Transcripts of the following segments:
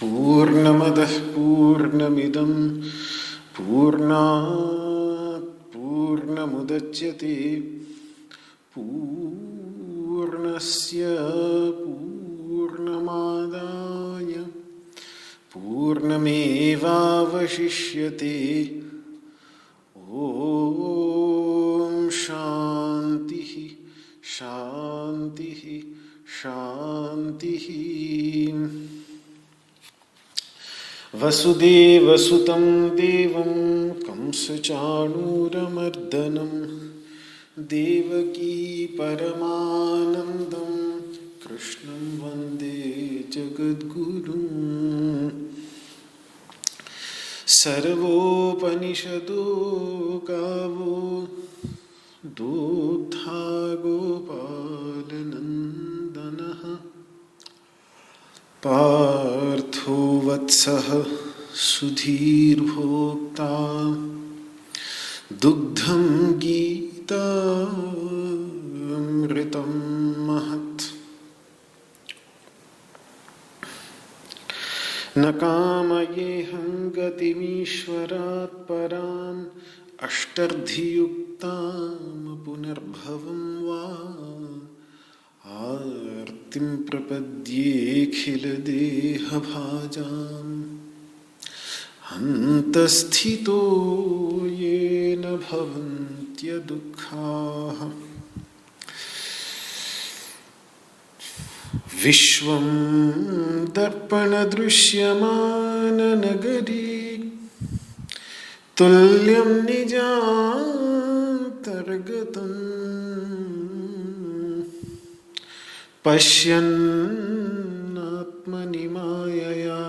पूर्णमदः पूर्णमिदं पूर्णात् पूर्णमुदच्यते पूर्णस्य पूर्णमादाय पूर्णमेवावशिष्यते। ॐ शान्तिः शान्तिः शान्तिः। वसुदेवसुतं देवं कंसचाणूरमर्दनं देवकी परमानन्दं कृष्णं वन्दे जगद्गुरुम्। सर्वोपनिषदो गावो दोग्धा गोपालनन्दनः पार्थो वत्सः सुधीर्भोक्ता दुग्धं गीतामृतं महत्। न कामयेऽहं गतिमीश्वरात् पराम् अष्टर्धियुक्तां पुनर्भवं वा आर्तिं प्रपद्येऽखिलदेहभाजाम् अन्तस्थितो येन भवन्त्यदुःखाः। विश्वं दर्पणदृश्यमाननगरी तुल्यं निजान्तर्गतम् पश्यन्नात्मनि मायया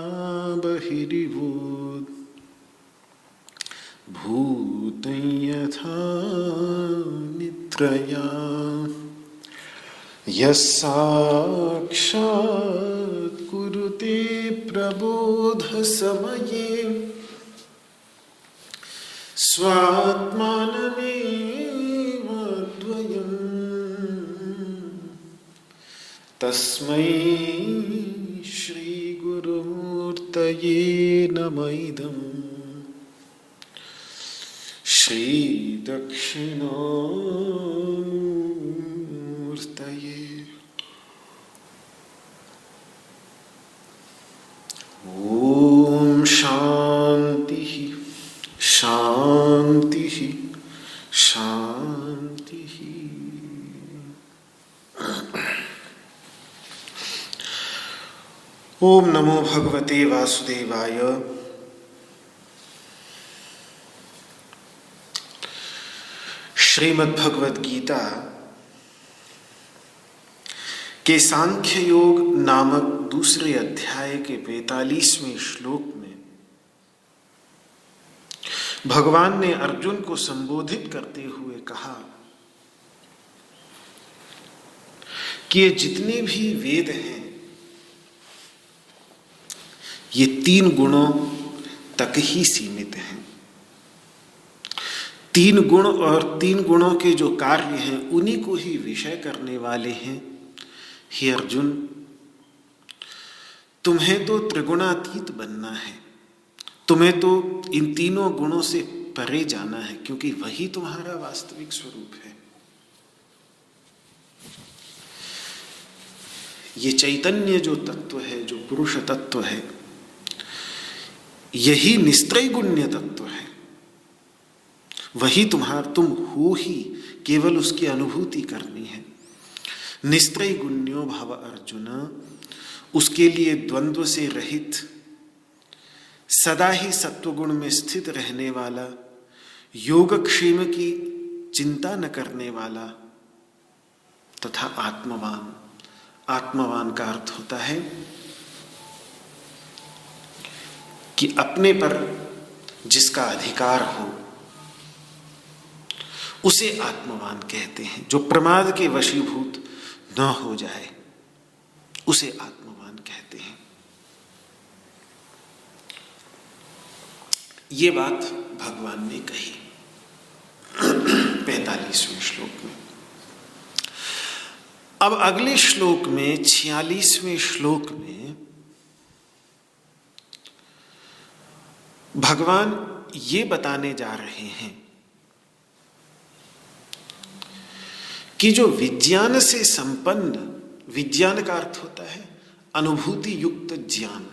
बहिरिवोत् भूतं यथा निद्रया। यस्साक्षात् कुरुते प्रबोधसमये स्वात्मानमेव द्वयम् तस्मै श्रीगुरुमूर्तये नमः इदम्। श्रीदक्षिणामूर्तये। ॐ शान्तिः शान्तिः शान्तिः। ओम नमो भगवते वासुदेवाय। श्रीमद् भगवद गीता के सांख्य योग नामक दूसरे अध्याय के 45वें श्लोक में भगवान ने अर्जुन को संबोधित करते हुए कहा कि ये जितने भी वेद हैं ये 3 गुणों तक ही सीमित हैं। 3 गुण और 3 गुणों के जो कार्य हैं उन्हीं को ही विषय करने वाले हैं, हे अर्जुन, तुम्हें तो त्रिगुणातीत बनना है, तुम्हें तो इन तीनों गुणों से परे जाना है, क्योंकि वही तुम्हारा वास्तविक स्वरूप है। ये चैतन्य जो तत्व है, जो पुरुष तत्व है, यही निस्त्रैगुण्य तत्व है। वही तुम हो ही, केवल उसकी अनुभूति करनी है। निस्त्रैगुण्यो भव अर्जुन, उसके लिए द्वंद्व से रहित, सदा ही सत्वगुण में स्थित रहने वाला, योगक्षेम की चिंता न करने वाला तथा आत्मवान। आत्मवान का अर्थ होता है कि अपने पर जिसका अधिकार हो, उसे आत्मवान कहते हैं। जो प्रमाद के वशीभूत न हो जाए, उसे आत्मवान कहते हैं। ये बात भगवान ने कही 45वें श्लोक में। अब अगले श्लोक में 46वें श्लोक में भगवान ये बताने जा रहे हैं कि जो विज्ञान से संपन्न, विज्ञान का अर्थ होता है अनुभूति युक्त ज्ञान,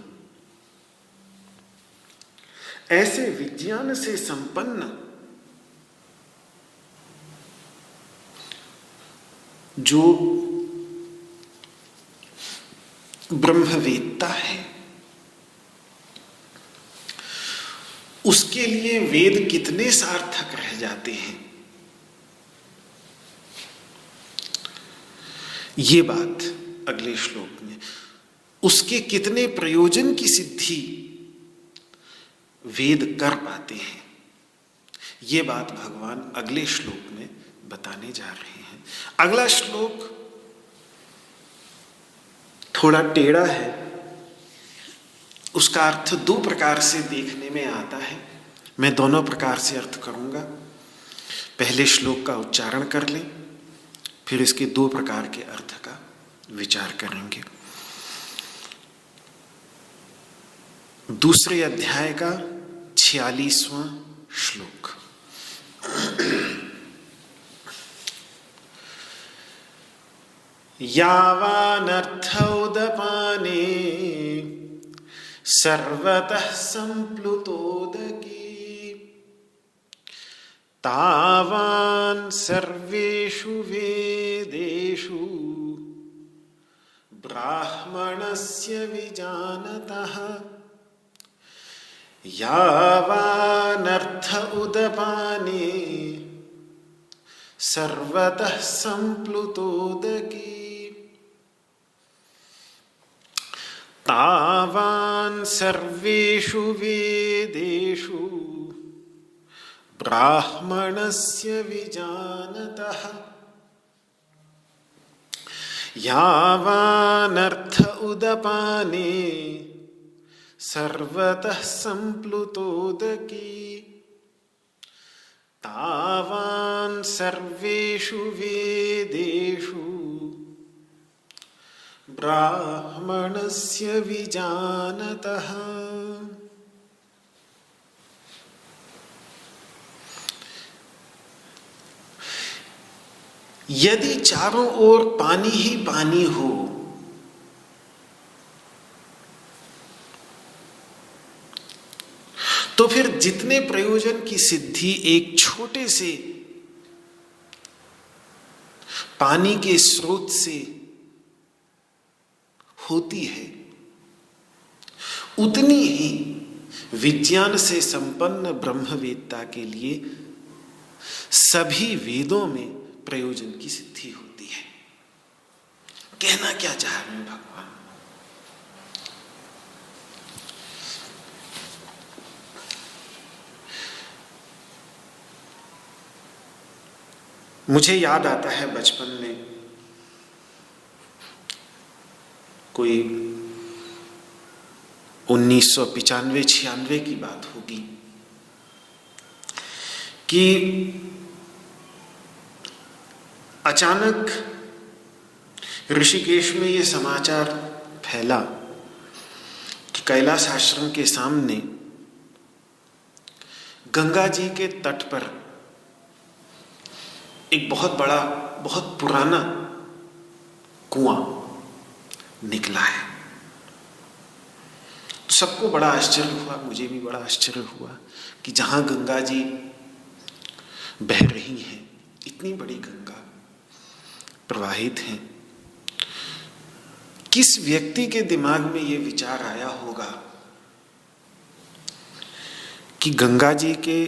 ऐसे विज्ञान से संपन्न जो ब्रह्मवेत्ता है, उसके लिए वेद कितने सार्थक रह जाते हैं, ये बात अगले श्लोक में। उसके कितने प्रयोजन की सिद्धि वेद कर पाते हैं, ये बात भगवान अगले श्लोक में बताने जा रहे हैं। अगला श्लोक थोड़ा टेढ़ा है, उसका अर्थ दो प्रकार से देखने में आता है। मैं दोनों प्रकार से अर्थ करूंगा। पहले श्लोक का उच्चारण कर लें, फिर इसके दो प्रकार के अर्थ का विचार करेंगे। दूसरे अध्याय का 46वां श्लोक। यावानर्थ उदपाने सर्वतः संप्लुतोदकी, तावान् सर्वेषु वेदेषु ब्राह्मणस्य विजानतः। यावानर्थ उदपाने सर्वतः संप्लुतोदकी, तावान् सर्वेषु वेदेषु ब्राह्मणस्य विजानतः। यावानर्थ उदपाने सर्वतः संप्लुतोदकी, तावान् सर्वेषु वेदेषु ब्राह्मणस्य विजानतः। यदि चारों ओर पानी ही पानी हो, तो फिर जितने प्रयोजन की सिद्धि एक छोटे से पानी के स्रोत से होती है, उतनी ही विज्ञान से संपन्न ब्रह्मवेत्ता के लिए सभी वेदों में प्रयोजन की सिद्धि होती है। कहना क्या चाह रहे हैं भगवान? मुझे याद आता है बचपन में कोई 1995-96 की बात होगी कि अचानक ऋषिकेश में ये समाचार फैला कि कैलाश आश्रम के सामने गंगा जी के तट पर एक बहुत बड़ा, बहुत पुराना कुआं निकला है। सबको बड़ा आश्चर्य हुआ, मुझे भी बड़ा आश्चर्य हुआ कि जहां गंगा जी बह रही हैं, इतनी बड़ी गंगा प्रवाहित हैं, किस व्यक्ति के दिमाग में ये विचार आया होगा कि गंगा जी के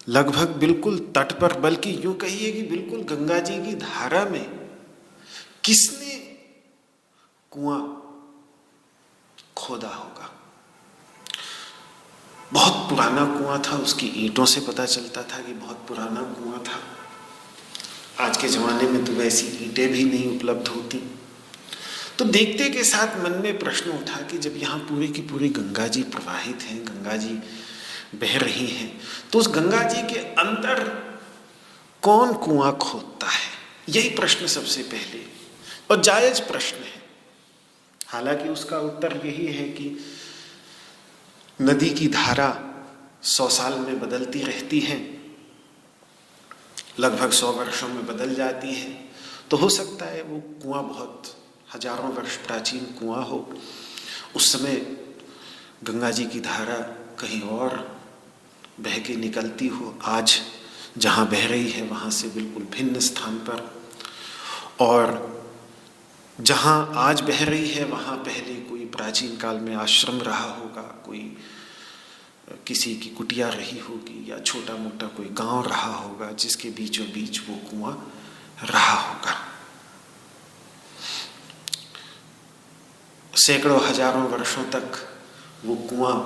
लगभग बिल्कुल तट पर, बल्कि यूं कहिए कि बिल्कुल गंगा जी की धारा में किसने कुआं खोदा होगा। बहुत पुराना कुआं था, उसकी ईंटों से पता चलता था कि बहुत पुराना कुआं था। आज के जमाने में तो वैसी ईंटें भी नहीं उपलब्ध होती। तो देखते के साथ मन में प्रश्न उठा कि जब यहाँ पूरी की पूरी गंगा जी प्रवाहित हैं, गंगा जी बह रही हैं, तो उस गंगा जी के अंदर कौन कुआं खोदता है? यही प्रश्न सबसे पहले और जायज प्रश्न है। हालांकि उसका उत्तर यही है कि नदी की धारा 100 साल में बदलती रहती है, लगभग 100 वर्षों में बदल जाती है। तो हो सकता है वो कुआं बहुत हजारों वर्ष प्राचीन कुआं हो। उस समय गंगा जी की धारा कहीं और बह के निकलती हो, आज जहाँ बह रही है वहाँ से बिल्कुल भिन्न स्थान पर, और जहाँ आज बह रही है वहाँ पहले कोई प्राचीन काल में आश्रम रहा होगा, कोई किसी की कुटिया रही होगी, या छोटा मोटा कोई गांव रहा होगा जिसके बीचों बीच वो कुआं रहा होगा। सैकड़ों हजारों वर्षों तक वो कुआं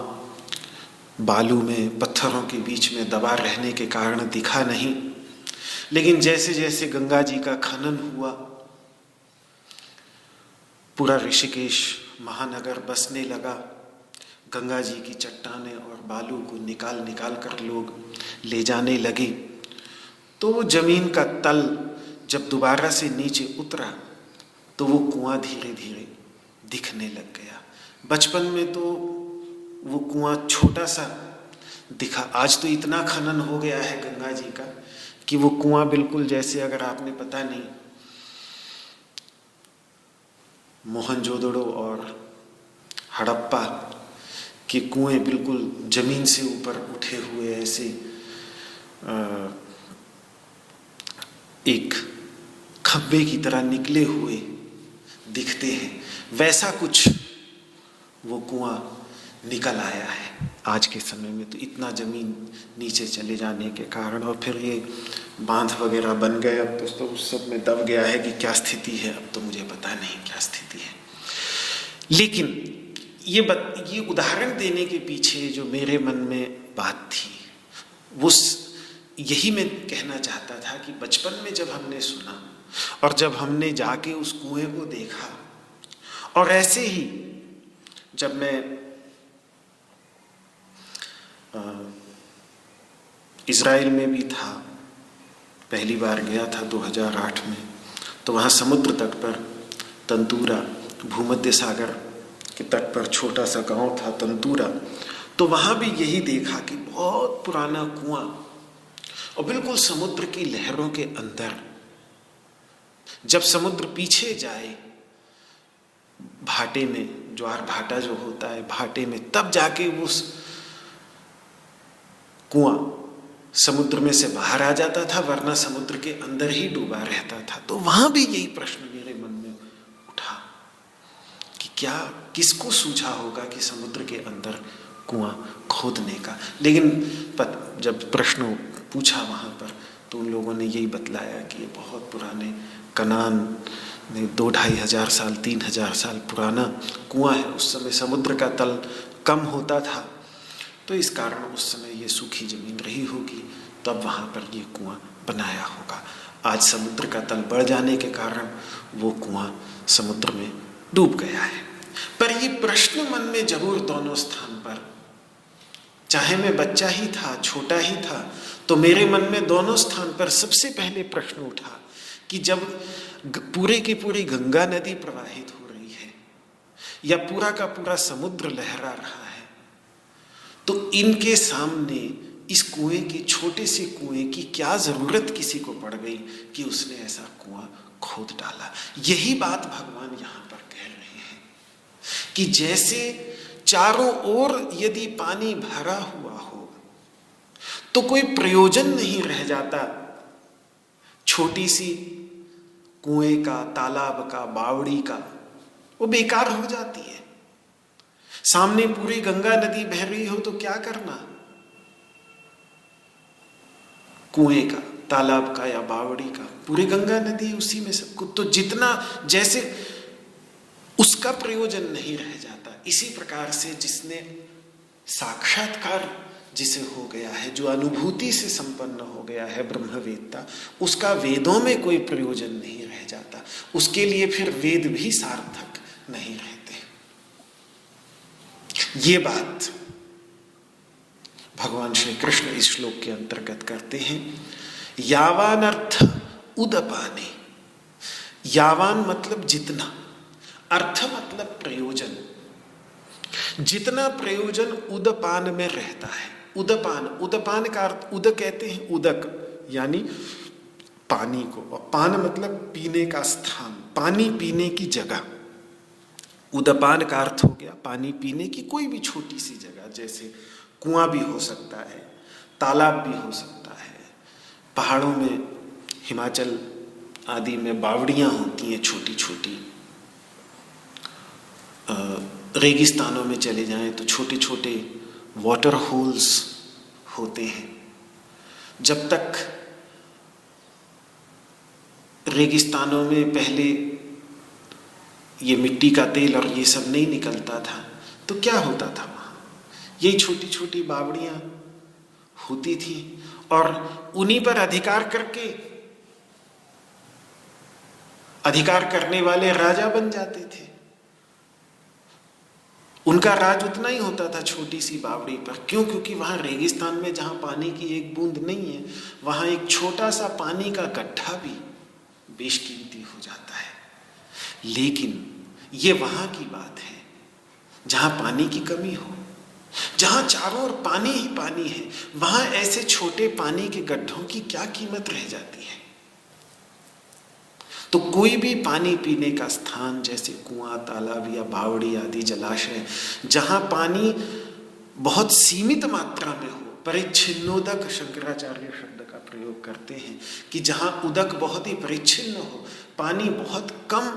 बालू में, पत्थरों के बीच में दबा रहने के कारण दिखा नहीं, लेकिन जैसे जैसे गंगा जी का खनन हुआ, पूरा ऋषिकेश महानगर बसने लगा, गंगा जी की चट्टानें और बालू को निकाल निकाल कर लोग ले जाने लगे, तो वो जमीन का तल जब दोबारा से नीचे उतरा तो वो कुआं धीरे धीरे दिखने लग गया। बचपन में तो वो कुआं छोटा सा दिखा, आज तो इतना खनन हो गया है गंगा जी का कि वो कुआं बिल्कुल जैसे, अगर आपने पता नहीं मोहनजोदड़ो और हड़प्पा के कुएं बिल्कुल जमीन से ऊपर उठे हुए ऐसे एक खंबे की तरह निकले हुए दिखते हैं, वैसा कुछ वो कुआं निकल आया है आज के समय में। तो इतना जमीन नीचे चले जाने के कारण, और फिर ये बांध वगैरह बन गए, अब तो उस सब में दब गया है कि क्या स्थिति है, अब तो मुझे पता नहीं क्या स्थिति है। लेकिन ये उदाहरण देने के पीछे जो मेरे मन में बात थी, वो यही मैं कहना चाहता था कि बचपन में जब हमने सुना और जब हमने जाके उस कुएं को देखा, और ऐसे ही जब मैं इज़राइल में भी था, पहली बार गया था 2008 में, तो वहाँ समुद्र तट पर तंतूरा, भूमध्य सागर के तट पर छोटा सा गांव था तंतूरा, तो वहाँ भी यही देखा कि बहुत पुराना कुआं और बिल्कुल समुद्र की लहरों के अंदर। जब समुद्र पीछे जाए भाटे में, ज्वार भाटा जो होता है भाटे में, तब जाके वो कुआं समुद्र में से बाहर आ जाता था, वरना समुद्र के अंदर ही डूबा रहता था। तो वहां भी यही प्रश्न मेरे मन में उठा कि क्या, किसको सूझा होगा कि समुद्र के अंदर कुआं खोदने का। लेकिन जब प्रश्न पूछा वहां पर, तो उन लोगों ने यही बतलाया कि ये बहुत पुराने कनान में 2-2.5 हजार साल, 3,000 साल पुराना कुआं है। उस समय समुद्र का तल कम होता था, तो इस कारण उस समय ये सूखी जमीन रही होगी, तब वहाँ पर ये कुआं बनाया होगा। आज समुद्र का तल बढ़ जाने के कारण वो कुआं समुद्र में डूब गया है। पर ये प्रश्न मन में जरूर दोनों स्थान पर, चाहे मैं बच्चा ही था, छोटा ही था, तो मेरे मन में दोनों स्थान पर सबसे पहले प्रश्न उठा कि जब पूरे की पूरी गंगा नदी प्रवाहित हो रही है या पूरा का पूरा समुद्र लहरा रहा है, तो इनके सामने इस कुएं की, छोटे से कुएं की क्या जरूरत किसी को पड़ गई कि उसने ऐसा कुआं खोद डाला। यही बात भगवान यहां पर कह रहे हैं कि जैसे चारों ओर यदि पानी भरा हुआ हो तो कोई प्रयोजन नहीं रह जाता छोटी सी कुएं का, तालाब का, बावड़ी का, वो बेकार हो जाती है। सामने पूरी गंगा नदी बह रही हो तो क्या करना, कुएं का, तालाब का या बावड़ी का, पूरी गंगा नदी उसी में सब कुछ, तो जितना जैसे उसका प्रयोजन नहीं रह जाता। इसी प्रकार से जिसने साक्षात्कार जिसे हो गया है, जो अनुभूति से संपन्न हो गया है ब्रह्मवेत्ता, उसका वेदों में कोई प्रयोजन नहीं रह जाता, उसके लिए फिर वेद भी सार्थक नहीं रहते। ये बात भगवान श्री कृष्ण इस श्लोक के अंतर्गत करते हैं। यावान अर्थ उदपाने, यावान मतलब जितना, अर्थ मतलब प्रयोजन, जितना प्रयोजन उदपान में रहता है। उदपान, उदपान का अर्थ, उद कहते हैं उदक यानी पानी को, और पान मतलब पीने का स्थान, पानी पीने की जगह। उदपान का अर्थ हो गया पानी पीने की कोई भी छोटी सी जगह, जैसे कुआं भी हो सकता है, तालाब भी हो सकता है, पहाड़ों में, हिमाचल आदि में बावड़ियां होती हैं छोटी छोटी, रेगिस्तानों में चले जाएं तो छोटे छोटे वाटर होल्स होते हैं। जब तक रेगिस्तानों में पहले ये मिट्टी का तेल और ये सब नहीं निकलता था तो क्या होता था, वहाँ यही छोटी छोटी बावड़ियाँ होती थी और उन्हीं पर अधिकार करके अधिकार करने वाले राजा बन जाते थे। उनका राज उतना ही होता था छोटी सी बावड़ी पर। क्यों? क्योंकि वहाँ रेगिस्तान में जहाँ पानी की एक बूंद नहीं है, वहाँ एक छोटा सा पानी का गड्ढा भी बेशकीमती हो जाता है। लेकिन ये वहाँ की बात है जहाँ पानी की कमी हो, जहाँ चारों ओर पानी ही पानी है, वहाँ ऐसे छोटे पानी के गड्ढों की क्या कीमत रह जाती है। तो कोई भी पानी पीने का स्थान जैसे कुआं, तालाब या बावड़ी आदि जलाशय, जहाँ पानी बहुत सीमित मात्रा में हो, परिच्छिन्नोदक शंकराचार्य शब्द का प्रयोग करते हैं कि जहाँ उदक बहुत ही परिच्छिन्न हो, पानी बहुत कम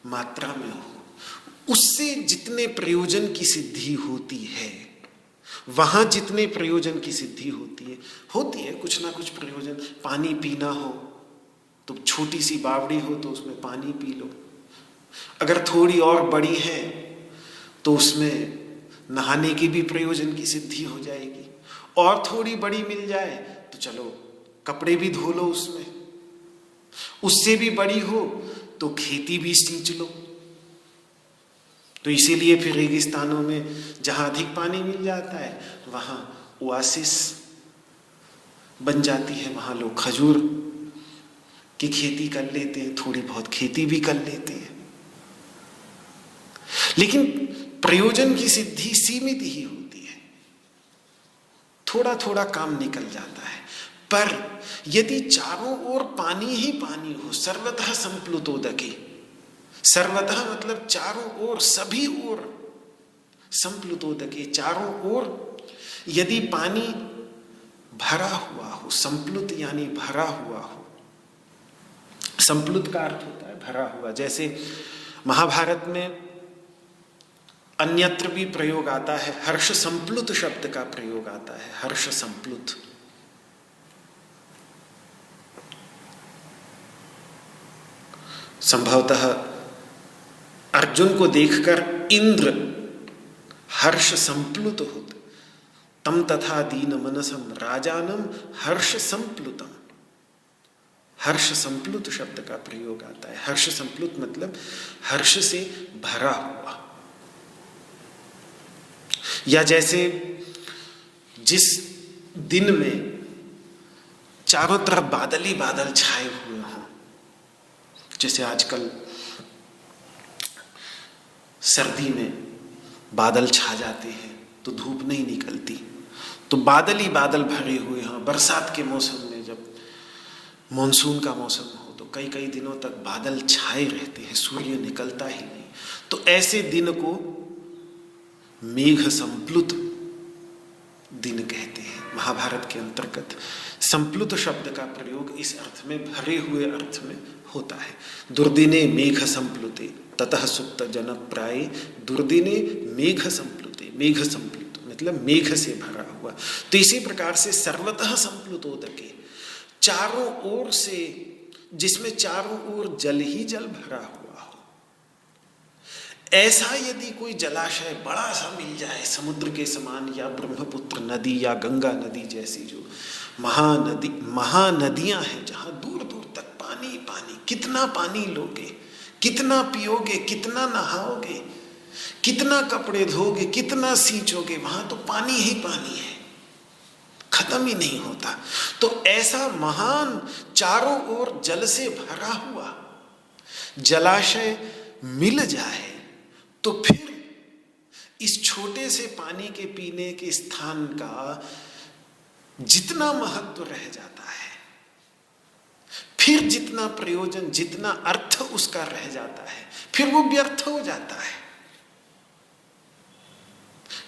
मात्रा में हो, उससे जितने प्रयोजन की सिद्धि होती है, वहाँ जितने प्रयोजन की सिद्धि होती है कुछ ना कुछ प्रयोजन। पानी पीना हो तो छोटी सी बावड़ी हो तो उसमें पानी पी लो, अगर थोड़ी और बड़ी है तो उसमें नहाने की भी प्रयोजन की सिद्धि हो जाएगी, और थोड़ी बड़ी मिल जाए तो चलो कपड़े भी धो लो उसमें, उससे भी बड़ी हो तो खेती भी सींच लो। तो इसीलिए फिर रेगिस्तानों में जहाँ अधिक पानी मिल जाता है वहाँ ओआसिस बन जाती है, वहाँ लोग खजूर की खेती कर लेते हैं, थोड़ी बहुत खेती भी कर लेते हैं। लेकिन प्रयोजन की सिद्धि सीमित ही होती है, थोड़ा थोड़ा काम निकल जाता है। पर यदि चारों ओर पानी ही पानी हो, सर्वतः संप्लुतोदके, सर्वतः मतलब चारों ओर, सभी ओर, संप्लुतोदके चारों ओर यदि पानी भरा हुआ हो, संप्लुत यानी भरा हुआ हो, संप्लुत का अर्थ होता है भरा हुआ। जैसे महाभारत में अन्यत्र भी प्रयोग आता है, हर्ष संप्लुत शब्द का प्रयोग आता है, हर्ष संप्लुत। संभवतः अर्जुन को देखकर इंद्र हर्ष संप्लुत होते, तम तथा दीन मनसम राजानम हर्ष संप्लुतम। हर्ष संप्लुत शब्द का प्रयोग आता है। हर्ष संप्लुत मतलब हर्ष से भरा हुआ। या जैसे जिस दिन में चारों तरफ बादल ही बादल छाए हुए हों, जैसे आजकल सर्दी में बादल छा जाते हैं तो धूप नहीं निकलती, तो बादल ही बादल भरे हुए हैं। बरसात के मौसम में जब मॉनसून का मौसम हो तो कई कई दिनों तक बादल छाए रहते हैं, सूर्य निकलता ही नहीं। तो ऐसे दिन को मेघ संप्लुत दिन कहते हैं। महाभारत के अंतर्गत संप्लुत शब्द का प्रयोग इस अर्थ में, भरे हुए अर्थ में होता है। दुर्दिने मेघ संप्लुते ततः सुप्त जन प्राय दुर्दिने मेघ संप्लुते। मेघ संप्लुत मतलब मेघ से भरा हुआ। तो इसी प्रकार से सर्वतः संप्लुतोदके, चारों ओर से, जिसमें चारों ओर जल ही जल भरा हुआ हो, ऐसा यदि कोई जलाशय बड़ा सा मिल जाए समुद्र के समान, या ब्रह्मपुत्र नदी या गंगा नदी जैसी जो महानदियां हैं, जहां दूर दूर तक पानी पानी, कितना पानी लोगे, कितना पियोगे, कितना नहाओगे, कितना कपड़े धोगे, कितना सींचोगे, वहां तो पानी ही पानी है, खत्म ही नहीं होता। तो ऐसा महान चारों ओर जल से भरा हुआ जलाशय मिल जाए तो फिर इस छोटे से पानी के पीने के स्थान का जितना महत्व रह जाता है, फिर जितना प्रयोजन, जितना अर्थ उसका रह जाता है, फिर वो व्यर्थ हो जाता है।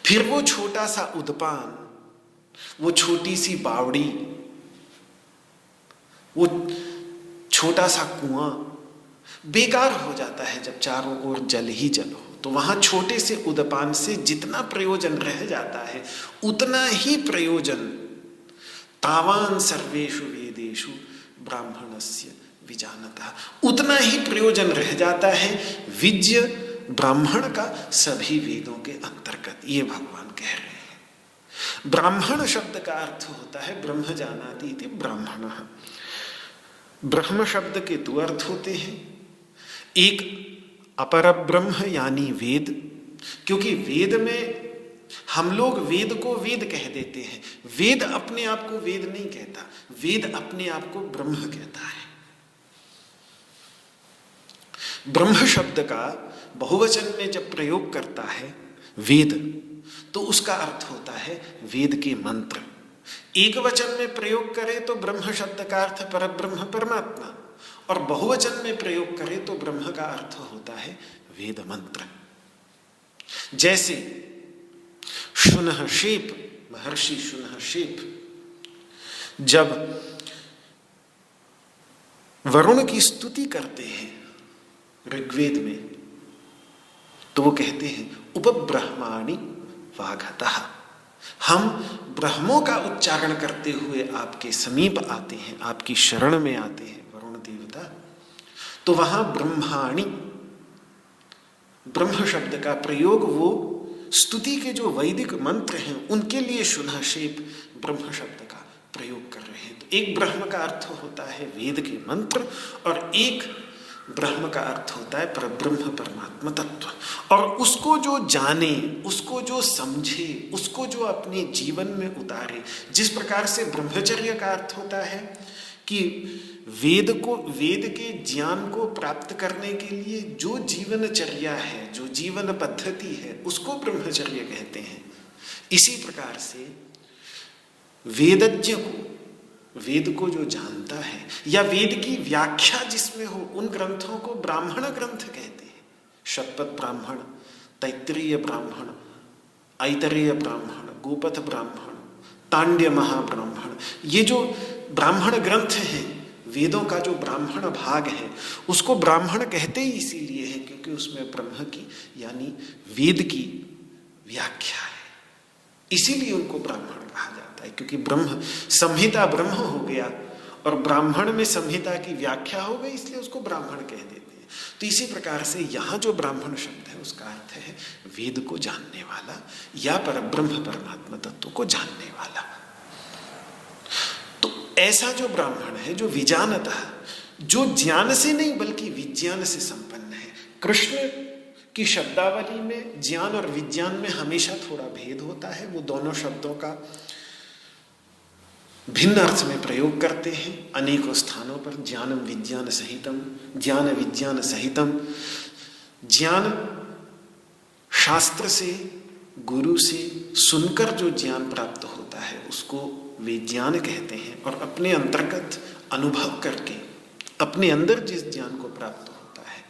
फिर वो छोटा सा उद्पान, वो छोटी सी बावड़ी, वो छोटा सा कुआं बेकार हो जाता है जब चारों ओर जल ही जल हो। तो वहां छोटे से उद्पान से जितना प्रयोजन रह जाता है, उतना ही प्रयोजन तावान सर्वेषु वेदेषु ब्राह्मणस्य विजानतः, उतना ही प्रयोजन रह जाता है विज्य ब्राह्मण का सभी वेदों के अंतर्गत। ये भगवान कह रहे हैं। ब्राह्मण शब्द का अर्थ होता है ब्रह्म जानाति इति ब्राह्मणः। ब्रह्म शब्द के दो अर्थ होते हैं, एक अपर ब्रह्म यानी वेद, क्योंकि वेद में हम लोग वेद को वेद कह देते हैं। वेद अपने आप को वेद नहीं कहता, वेद अपने आप को ब्रह्म कहता है। ब्रह्म शब्द का बहुवचन में जब प्रयोग करता है वेद, तो उसका अर्थ होता है वेद के मंत्र। एक वचन में प्रयोग करे तो ब्रह्म शब्द का अर्थ परब्रह्म परमात्मा, और बहुवचन में प्रयोग करे तो ब्रह्म का अर्थ होता है वेद मंत्र। जैसे शुनःशेप, महर्षि शुनःशेप जब वरुण की स्तुति करते हैं ऋग्वेद में, तो वो कहते हैं उपब्रह्माणि वागतः, हम ब्रह्मों का उच्चारण करते हुए आपके समीप आते हैं, आपकी शरण में आते हैं वरुण देवता। तो वहां ब्रह्माणि, ब्रह्म शब्द का प्रयोग वो स्तुति के जो वैदिक मंत्र हैं उनके लिए शुनःशेप ब्रह्म शब्द का प्रयोग कर रहे हैं। तो एक ब्रह्म का अर्थ होता है वेद के मंत्र, और एक ब्रह्म का अर्थ होता है परब्रह्म परमात्मा तत्व। और उसको जो जाने, उसको जो समझे, उसको जो अपने जीवन में उतारे, जिस प्रकार से ब्रह्मचर्य का अर्थ होता है कि वेद को, वेद के ज्ञान को प्राप्त करने के लिए जो जीवनचर्या है, जो जीवन पद्धति है, उसको ब्रह्मचर्य कहते हैं। इसी प्रकार से वेदज्ञ को, वेद को जो जानता है या वेद की व्याख्या जिसमें हो, उन ग्रंथों को ब्राह्मण ग्रंथ कहते हैं। शतपथ ब्राह्मण, तैत्तिरीय ब्राह्मण, ऐतरेय ब्राह्मण, गोपथ ब्राह्मण, तांड्य महाब्राह्मण, ये जो ब्राह्मण ग्रंथ हैं, वेदों का जो ब्राह्मण भाग है, उसको ब्राह्मण कहते ही इसीलिए है क्योंकि उसमें ब्रह्म की यानी वेद की व्याख्या है, इसीलिए उनको ब्राह्मण कहा जाता है। क्योंकि ब्रह्म संहिता ब्रह्म हो गया और ब्राह्मण में संहिता की व्याख्या हो गई, इसलिए उसको ब्राह्मण कह देते हैं। तो इसी प्रकार से यहाँ जो ब्राह्मण शब्द है उसका अर्थ है वेद को जानने वाला या परब्रह्म परमात्मा तत्व को जानने वाला। तो ऐसा जो ब्राह्मण है जो विजानतः, जो ज्ञान से नहीं बल्कि विज्ञान से संपन्न है। कृष्ण की शब्दावली में ज्ञान और विज्ञान में हमेशा थोड़ा भेद होता है, वो दोनों शब्दों का भिन्न अर्थ में प्रयोग करते हैं अनेकों स्थानों पर। ज्ञानम विज्ञान सहितम, ज्ञान विज्ञान सहितम, ज्ञान शास्त्र से, गुरु से सुनकर जो ज्ञान प्राप्त होता है उसको विज्ञान कहते हैं, और अपने अंतर्गत अनुभव करके अपने अंदर जिस ज्ञान को प्राप्त होता है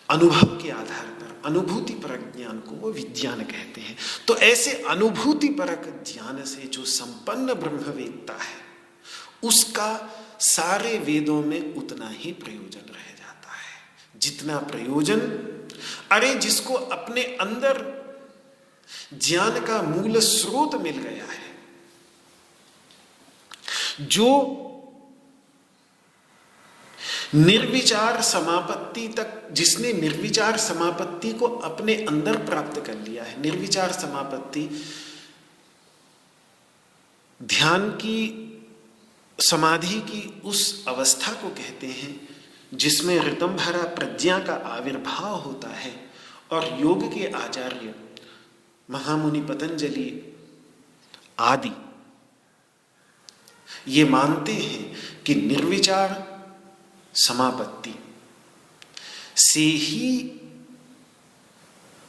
अनुभव के आधार पर, अनुभूति परक ज्ञान को वो विज्ञान कहते हैं। तो ऐसे अनुभूति परक ज्ञान से जो संपन्न ब्रह्मवेत्ता है उसका सारे वेदों में उतना ही प्रयोजन रह जाता है जितना प्रयोजन, अरे जिसको अपने अंदर ज्ञान का मूल स्रोत मिल गया है, जो निर्विचार समापत्ति तक, जिसने निर्विचार समापत्ति को अपने अंदर प्राप्त कर लिया है। निर्विचार समापत्ति ध्यान की, समाधि की उस अवस्था को कहते हैं जिसमें ऋतंभरा प्रज्ञा का आविर्भाव होता है। और योग के आचार्य महामुनि पतंजलि आदि ये मानते हैं कि निर्विचार समापत्ति से ही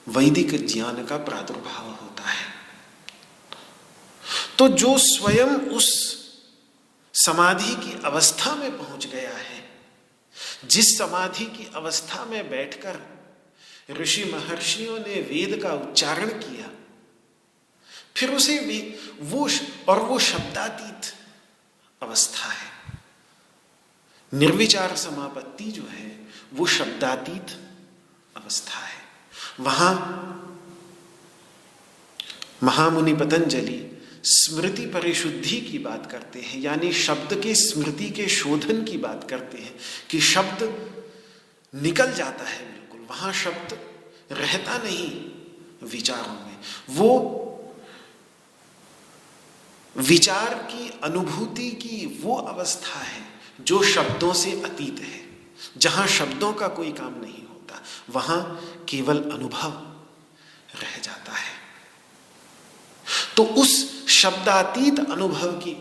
वैदिक ज्ञान का प्रादुर्भाव होता है। तो जो स्वयं उस समाधि की अवस्था में पहुंच गया है, जिस समाधि की अवस्था में बैठकर ऋषि महर्षियों ने वेद का उच्चारण किया, फिर उसे वो शब्दातीत अवस्था है। निर्विचार समापत्ति जो है वो शब्दातीत अवस्था है। वहां महामुनि पतंजलि स्मृति परिशुद्धि की बात करते हैं, यानी शब्द के स्मृति के शोधन की बात करते हैं कि शब्द निकल जाता है बिल्कुल, वहां शब्द रहता नहीं विचारों में। वो विचार की अनुभूति की वो अवस्था है जो शब्दों से अतीत है, जहां शब्दों का कोई काम नहीं होता, वहां केवल अनुभव रह जाता है। तो उस शब्दातीत अनुभव की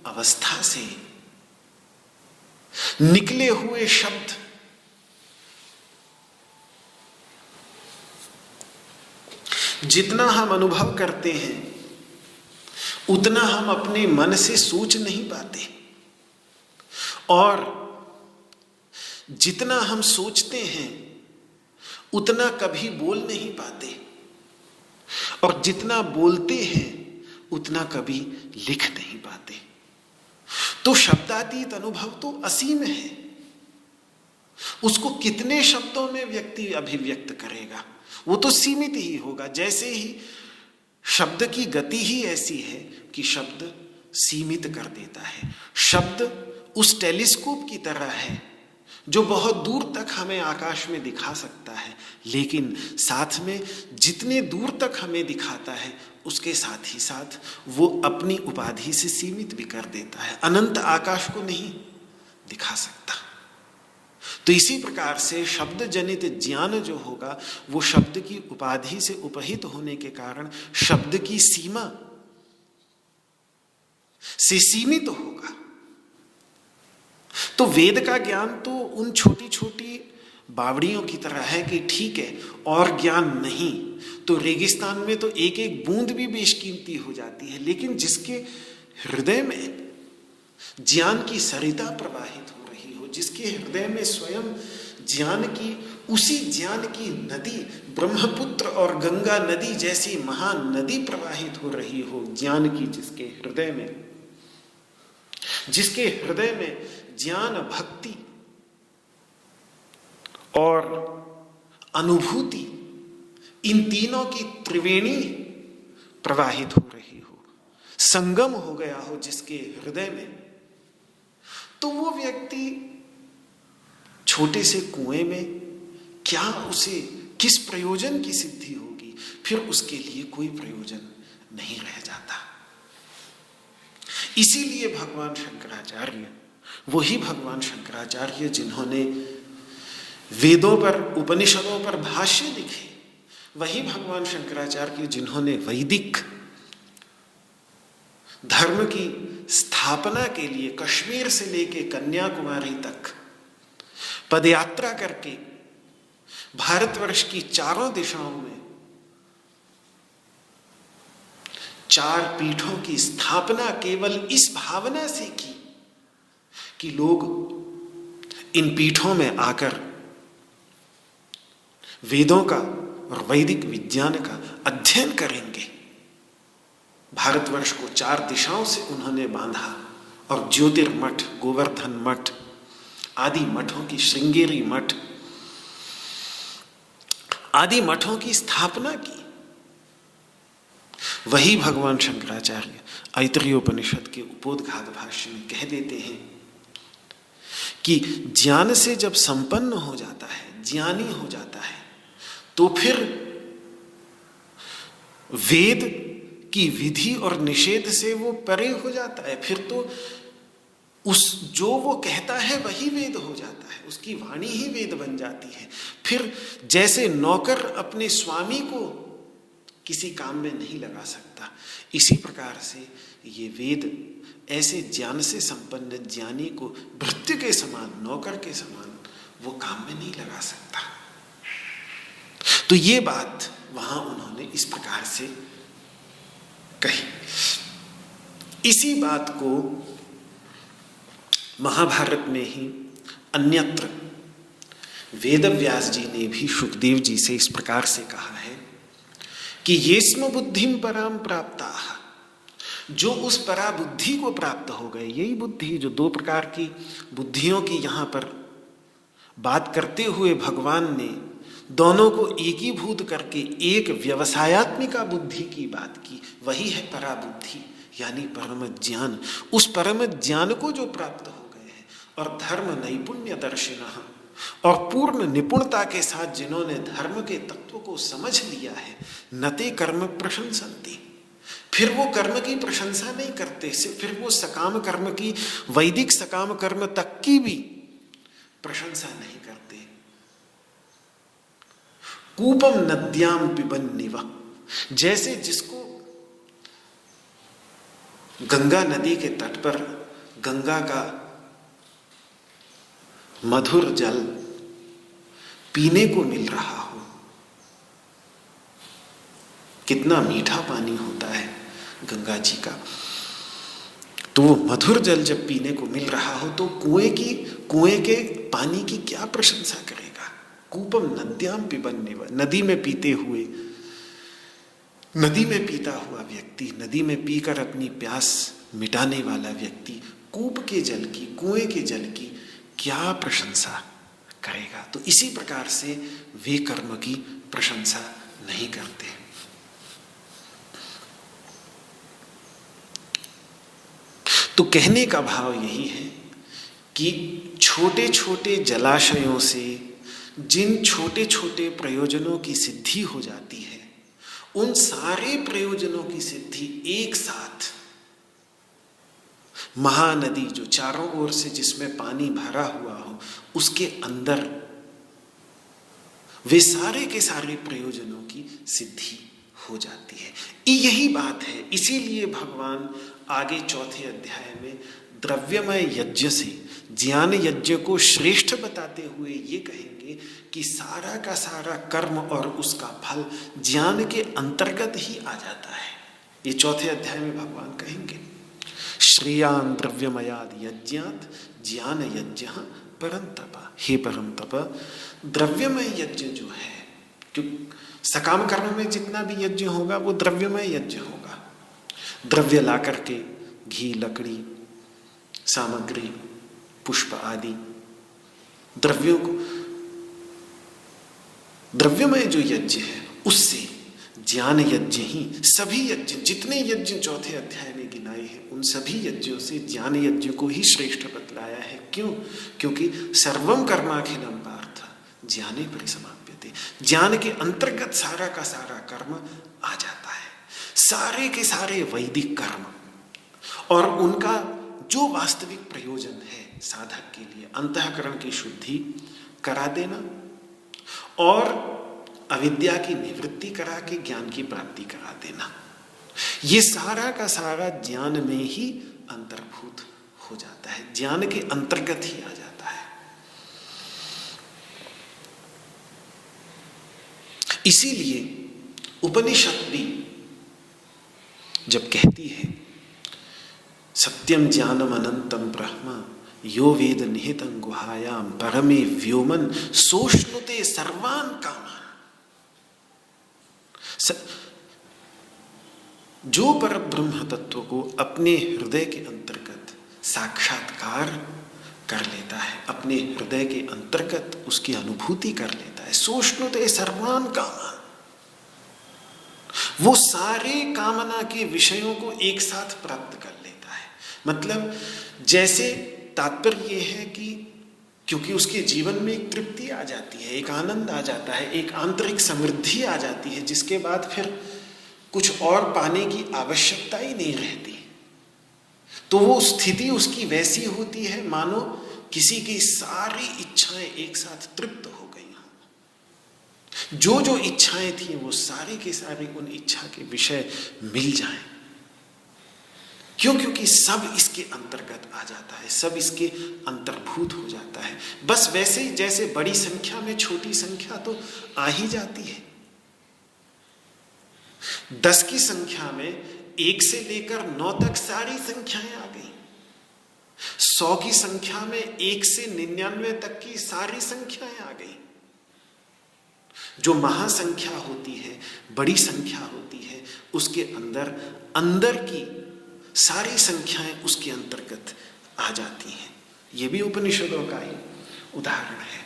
अवस्था से निकले हुए शब्द जितना हम अनुभव करते हैं उतना हम अपने मन से सोच नहीं पाते, और जितना हम सोचते हैं उतना कभी बोल नहीं पाते, और जितना बोलते हैं उतना कभी लिख नहीं पाते। तो शब्दातीत अनुभव तो असीम है, उसको कितने शब्दों में व्यक्ति अभिव्यक्त करेगा, वो तो सीमित ही होगा। जैसे ही शब्द की गति ही ऐसी है कि शब्द सीमित कर देता है। शब्द उस टेलीस्कोप की तरह है जो बहुत दूर तक हमें आकाश में दिखा सकता है, लेकिन साथ में जितने दूर तक हमें दिखाता है उसके साथ ही साथ वो अपनी उपाधि से सीमित भी कर देता है, अनंत आकाश को नहीं दिखा सकता। तो इसी प्रकार से शब्द जनित ज्ञान जो होगा वो शब्द की उपाधि से उपहित होने के कारण शब्द की सीमा से सीमित होगा। तो वेद का ज्ञान तो उन छोटी छोटी बावड़ियों की तरह है कि ठीक है और ज्ञान नहीं, तो रेगिस्तान में तो एक एक बूंद भी बेशकीमती हो जाती है, लेकिन जिसके हृदय में ज्ञान की सरिता प्रवाहित हो रही हो, जिसके हृदय में स्वयं ज्ञान की, उसी ज्ञान की नदी ब्रह्मपुत्र और गंगा नदी जैसी महान नदी प्रवाहित हो रही हो, ज्ञान की जिसके हृदय में ज्ञान, भक्ति और अनुभूति, इन तीनों की त्रिवेणी प्रवाहित हो रही हो, संगम हो गया हो जिसके हृदय में, तो वो व्यक्ति छोटे से कुएं में क्या, उसे किस प्रयोजन की सिद्धि होगी? फिर उसके लिए कोई प्रयोजन नहीं रह जाता। इसीलिए भगवान शंकराचार्य, वही भगवान शंकराचार्य जिन्होंने वेदों पर, उपनिषदों पर भाष्य लिखे, वही भगवान शंकराचार्य जिन्होंने वैदिक धर्म की स्थापना के लिए कश्मीर से लेके कन्याकुमारी तक पदयात्रा करके भारतवर्ष की चारों दिशाओं में 4 पीठों की स्थापना केवल इस भावना से की कि लोग इन पीठों में आकर वेदों का और वैदिक विज्ञान का अध्ययन करेंगे। भारतवर्ष को 4 दिशाओं से उन्होंने बांधा और ज्योतिर्मठ, गोवर्धन मठ आदि मठों की, श्रृंगेरी मठ आदि मठों की स्थापना की। वही भगवान शंकराचार्य ऐतरेयोपनिषद के उपोद्घात भाष्य में कह देते हैं कि ज्ञान से जब संपन्न हो जाता है, ज्ञानी हो जाता है, तो फिर वेद की विधि और निषेध से वो परे हो जाता है। फिर तो जो वो कहता है वही वेद हो जाता है, उसकी वाणी ही वेद बन जाती है। फिर जैसे नौकर अपने स्वामी को किसी काम में नहीं लगा सकता, इसी प्रकार से ये वेद ऐसे ज्ञान से संपन्न ज्ञानी को भृत्य के समान, नौकर के समान वो काम में नहीं लगा सकता। तो ये बात वहां उन्होंने इस प्रकार से कही। इसी बात को महाभारत में ही अन्यत्र वेदव्यास जी ने भी सुखदेव जी से इस प्रकार से कहा है कि ये स्म बुद्धिम पराम प्राप्ता, जो उस परा बुद्धि को प्राप्त हो गए। यही बुद्धि जो 2 प्रकार की बुद्धियों की यहाँ पर बात करते हुए भगवान ने दोनों को एकीभूत करके एक व्यवसायत्मिका बुद्धि की बात की, वही है परा बुद्धि यानी परम ज्ञान। उस परम ज्ञान को जो प्राप्त हो गए हैं और धर्म नैपुण्य दर्शिनः, और पूर्ण निपुणता के साथ जिन्होंने धर्म के तत्व को समझ लिया है, नते कर्म प्रशंसन्ति, फिर वो कर्म की प्रशंसा नहीं करते, फिर वो सकाम कर्म की, वैदिक सकाम कर्म तक की भी प्रशंसा नहीं करते। कूपम नद्याम पिबन्निव, जैसे जिसको गंगा नदी के तट पर गंगा का मधुर जल पीने को मिल रहा हो, कितना मीठा पानी होता है गंगा जी का, तो वो मधुर जल जब पीने को मिल रहा हो तो कुएं के पानी की क्या प्रशंसा करेगा। कूपम नद्याम पिबन्निव, नदी में पीता हुआ व्यक्ति, नदी में पीकर अपनी प्यास मिटाने वाला व्यक्ति कूप के जल की, कुएं के जल की क्या प्रशंसा करेगा। तो इसी प्रकार से वे कर्म की प्रशंसा नहीं करते। तो कहने का भाव यही है कि छोटे छोटे जलाशयों से जिन छोटे छोटे प्रयोजनों की सिद्धि हो जाती है, उन सारे प्रयोजनों की सिद्धि एक साथ महानदी जो चारों ओर से जिसमें पानी भरा हुआ हो, उसके अंदर वे सारे के सारे प्रयोजनों की सिद्धि हो जाती है। यही बात है। इसीलिए भगवान आगे 4थे अध्याय में द्रव्यमय यज्ञ से ज्ञान यज्ञ को श्रेष्ठ बताते हुए ये कहेंगे कि सारा का सारा कर्म और उसका फल ज्ञान के अंतर्गत ही आ जाता है। ये 4थे अध्याय में भगवान कहेंगे श्रेयान द्रव्यमयाद यज्ञात ज्ञान यज्ञ परम तप। हे परम तप, द्रव्यमय यज्ञ जो है, क्योंकि सकाम कर्म में जितना भी यज्ञ होगा वो द्रव्यमय यज्ञ होगा। द्रव्य ला करके घी, लकड़ी, सामग्री, पुष्प आदि द्रव्यों को, द्रव्यमय जो यज्ञ है उससे ज्ञान यज्ञ ही, सभी यज्ञ जितने यज्ञ 4थे अध्याय में गिनाए हैं उन सभी यज्ञों से ज्ञान यज्ञ को ही श्रेष्ठ बतलाया है। क्यों? क्योंकि सर्वम कर्माखिलम पार्थ ज्ञाने परिसमाप्यते, ज्ञान के अंतर्गत सारा का सारा कर्म आ जाता है। सारे के सारे वैदिक कर्म और उनका जो वास्तविक प्रयोजन है साधक के लिए, अंतःकरण की शुद्धि करा देना और अविद्या की निवृत्ति करा के ज्ञान की प्राप्ति करा देना, ये सारा का सारा ज्ञान में ही अंतर्भूत हो जाता है, ज्ञान के अंतर्गत ही आ जाता है। इसीलिए उपनिषद भी जब कहती है सत्यम ज्ञानम अनंतम ब्रह्म यो वेद निहितं गुहायाम परमे व्योमन सोष्णुते सर्वान कामान, जो पर ब्रह्म तत्व को अपने हृदय के अंतर्गत साक्षात्कार कर लेता है, अपने हृदय के अंतर्गत उसकी अनुभूति कर लेता है, सोष्णुते सर्वान कामान, वो सारे कामना के विषयों को एक साथ प्राप्त कर लेता है। मतलब जैसे तात्पर्य यह है कि क्योंकि उसके जीवन में एक तृप्ति आ जाती है, एक आनंद आ जाता है, एक आंतरिक समृद्धि आ जाती है, जिसके बाद फिर कुछ और पाने की आवश्यकता ही नहीं रहती। तो वो स्थिति उसकी वैसी होती है मानो किसी की सारी इच्छाएं एक साथ तृप्त हो गई हों। जो जो इच्छाएं थी वो सारी के सारी उन इच्छा के विषय मिल जाएं। क्यों? क्योंकि सब इसके अंतर्गत आ जाता है, सब इसके अंतर्भूत हो जाता है। बस वैसे ही जैसे बड़ी संख्या में छोटी संख्या तो आ ही जाती है। 10 की संख्या में 1 से लेकर 9 तक सारी संख्याएं आ गई। 100 की संख्या में 1 से 99 तक की सारी संख्याएं आ गई। जो महासंख्या होती है, बड़ी संख्या होती है, उसके अंदर की सारी संख्याएं उसके अंतर्गत आ जाती हैं। यह भी उपनिषदों का ही उदाहरण है।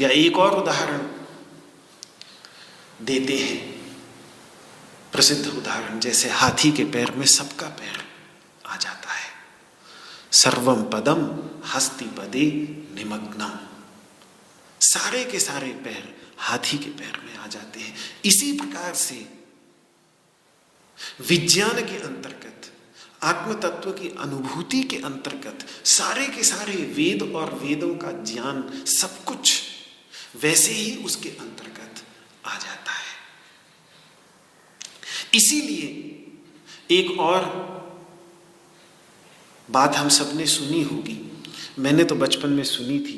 या एक और उदाहरण देते हैं, प्रसिद्ध उदाहरण, जैसे हाथी के पैर में सबका पैर आ जाता है। सर्वम पदम हस्ति पदे निमग्नम, सारे के सारे पैर हाथी के पैर में आ जाते हैं। इसी प्रकार से विज्ञान के अंतर्गत, आत्म तत्व की अनुभूति के अंतर्गत सारे के सारे वेद और वेदों का ज्ञान, सब कुछ वैसे ही उसके अंतर्गत आ जाता है। इसीलिए एक और बात हम सबने सुनी होगी, मैंने तो बचपन में सुनी थी,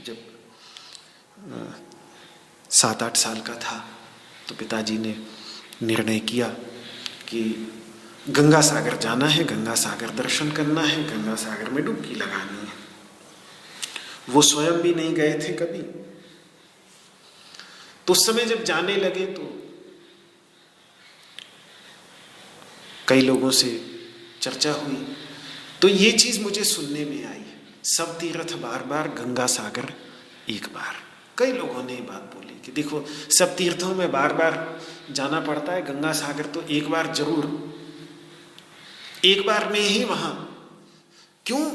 जब 7-8 साल का था तो पिताजी ने निर्णय किया कि गंगा सागर जाना है, गंगा सागर दर्शन करना है, गंगा सागर में डुबकी लगानी है। वो स्वयं भी नहीं गए थे कभी। तो उस समय जब जाने लगे तो कई लोगों से चर्चा हुई, तो ये चीज मुझे सुनने में आई, सब तीर्थ बार बार, गंगा सागर एक बार। कई लोगों ने ये बात बोली कि देखो सब तीर्थों में बार बार जाना पड़ता है, गंगा सागर तो एक बार जरूर, एक बार में ही वहां। क्यों?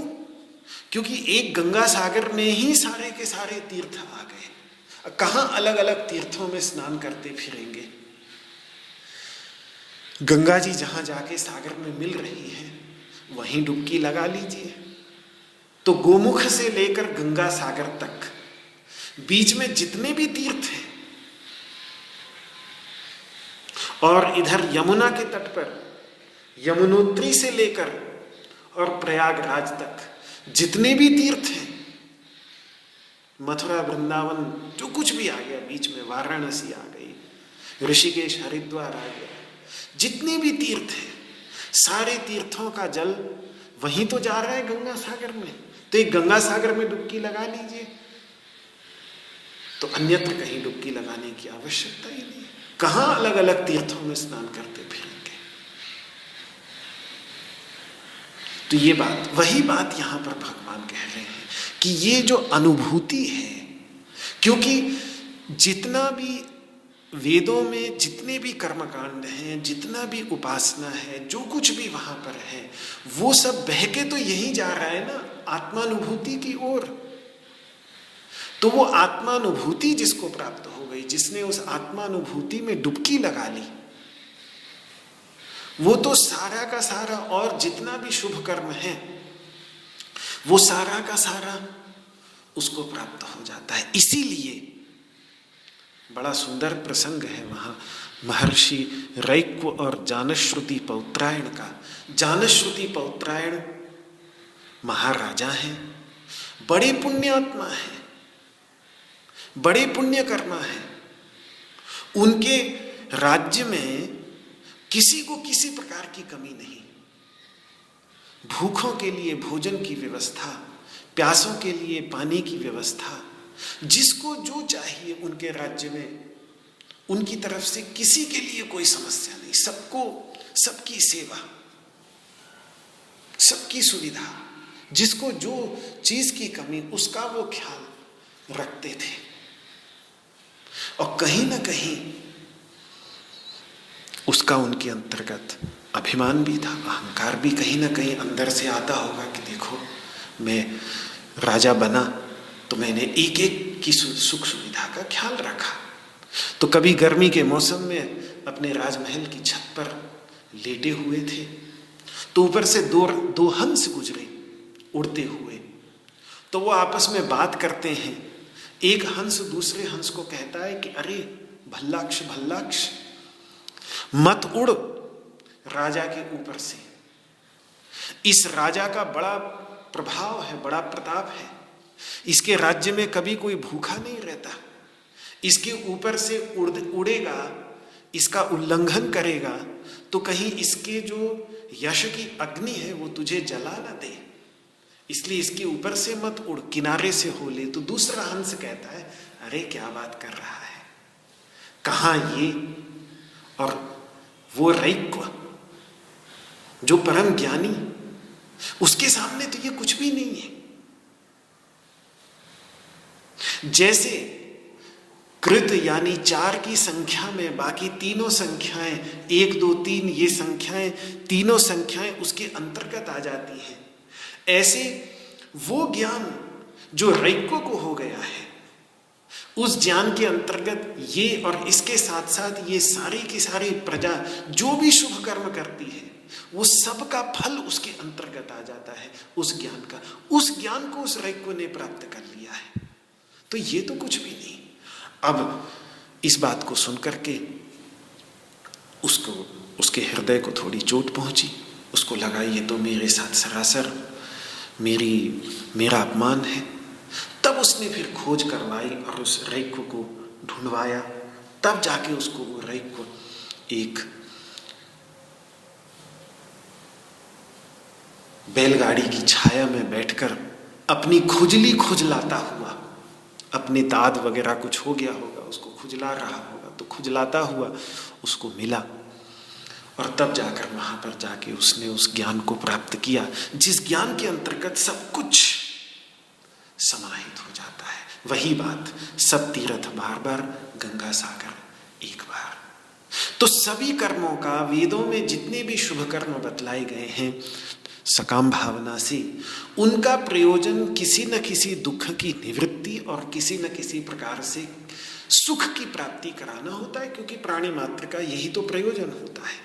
क्योंकि एक गंगा सागर में ही सारे के सारे तीर्थ आ गए। कहां अलग अलग तीर्थों में स्नान करते फिरेंगे? गंगा जी जहां जाके सागर में मिल रही है वहीं डुबकी लगा लीजिए। तो गोमुख से लेकर गंगा सागर तक बीच में जितने भी तीर्थ हैं, और इधर यमुना के तट पर यमुनोत्री से लेकर और प्रयागराज तक जितने भी तीर्थ हैं, मथुरा वृंदावन जो कुछ भी आ गया बीच में, वाराणसी आ गई, ऋषिकेश हरिद्वार आ गया, जितने भी तीर्थ हैं सारे तीर्थों का जल वहीं तो जा रहा है गंगा सागर में। तो एक गंगा सागर में डुबकी लगा लीजिए, तो अन्यत्र कहीं डुबकी लगाने की आवश्यकता ही नहीं। कहां अलग अलग तीर्थों में स्नान करते फिरेंगे? तो ये बात, वही बात यहां पर भगवान कह रहे हैं कि ये जो अनुभूति है, क्योंकि जितना भी वेदों में जितने भी कर्मकांड हैं, जितना भी उपासना है, जो कुछ भी वहां पर है, वो सब बह के तो यही जा रहा है ना, आत्मानुभूति की ओर। तो वो आत्मानुभूति जिसको प्राप्त हो गई, जिसने उस आत्मानुभूति में डुबकी लगा ली, वो तो सारा का सारा और जितना भी शुभ कर्म है वो सारा का सारा उसको प्राप्त हो जाता है। इसीलिए बड़ा सुंदर प्रसंग है वहाँ महर्षि रैक्व और जानश्रुति पौत्रायण का। जानश्रुति पौत्रायण महाराजा हैं, बड़े पुण्यात्मा हैं, बड़े पुण्यकर्मा हैं। उनके राज्य में किसी को किसी प्रकार की कमी नहीं। भूखों के लिए भोजन की व्यवस्था, प्यासों के लिए पानी की व्यवस्था, जिसको जो चाहिए उनके राज्य में, उनकी तरफ से किसी के लिए कोई समस्या नहीं। सबको सबकी सेवा, सबकी सुविधा, जिसको जो चीज की कमी उसका वो ख्याल रखते थे। और कहीं ना कहीं उसका उनके अंतर्गत अभिमान भी था, अहंकार भी कहीं ना कहीं अंदर से आता होगा कि देखो मैं राजा बना तो मैंने एक एक की सुख सुविधा का ख्याल रखा। तो कभी गर्मी के मौसम में अपने राजमहल की छत पर लेटे हुए थे तो ऊपर से दो हंस गुजरे उड़ते हुए। तो वो आपस में बात करते हैं। एक हंस दूसरे हंस को कहता है कि अरे भल्लाक्ष भल्लाक्ष, मत उड़ राजा के ऊपर से। इस राजा का बड़ा प्रभाव है, बड़ा प्रताप है। इसके राज्य में कभी कोई भूखा नहीं रहता। इसके ऊपर से उड़ेगा, इसका उल्लंघन करेगा तो कहीं इसके जो यश की अग्नि है वो तुझे जला न दे, इसलिए इसके ऊपर से मत उड़, किनारे से हो ले। तो दूसरा हंस कहता है अरे क्या बात कर रहा है, कहाँ ये। और वो रैक्व जो परम ज्ञानी, उसके सामने तो ये कुछ भी नहीं है। जैसे कृत यानी 4 की संख्या में बाकी तीनों संख्याएं 1 2 3 ये संख्याएं, तीनों संख्याएं उसके अंतर्गत आ जाती हैं। ऐसे वो ज्ञान जो रैक्व को हो गया है, उस ज्ञान के अंतर्गत ये और इसके साथ साथ ये सारी की सारी प्रजा जो भी शुभ कर्म करती है वो सब का फल उसके अंतर्गत आ जाता है। उस ज्ञान का, उस ज्ञान को उस रैक्व ने प्राप्त कर लिया है। तो ये तो कुछ भी नहीं। अब इस बात को सुनकर के उसको, उसके हृदय को थोड़ी चोट पहुंची। उसको लगा ये तो मेरे साथ सरासर मेरा अपमान है। तब उसने फिर खोज करवाई और उस रैक्व को ढूंढवाया। तब जाके उसको वो रैक्व एक बैलगाड़ी की छाया में बैठकर अपनी खुजली खुजलाता हुआ, अपने दाद वगैरह कुछ हो गया होगा, उसको खुजला रहा होगा, तो खुजलाता हुआ उसको मिला। और तब जाकर वहां पर जाके उसने उस ज्ञान को प्राप्त किया, जिस ज्ञान के अंतर्गत सब कुछ समाहित हो जाता है। वही बात, सब तीर्थ बार बार, गंगा सागर एक बार। तो सभी कर्मों का, वेदों में जितने भी शुभ कर्म बतलाए गए हैं सकाम भावना से, उनका प्रयोजन किसी न किसी दुख की निवृत्ति और किसी न किसी प्रकार से सुख की प्राप्ति कराना होता है, क्योंकि प्राणी मात्र का यही तो प्रयोजन होता है।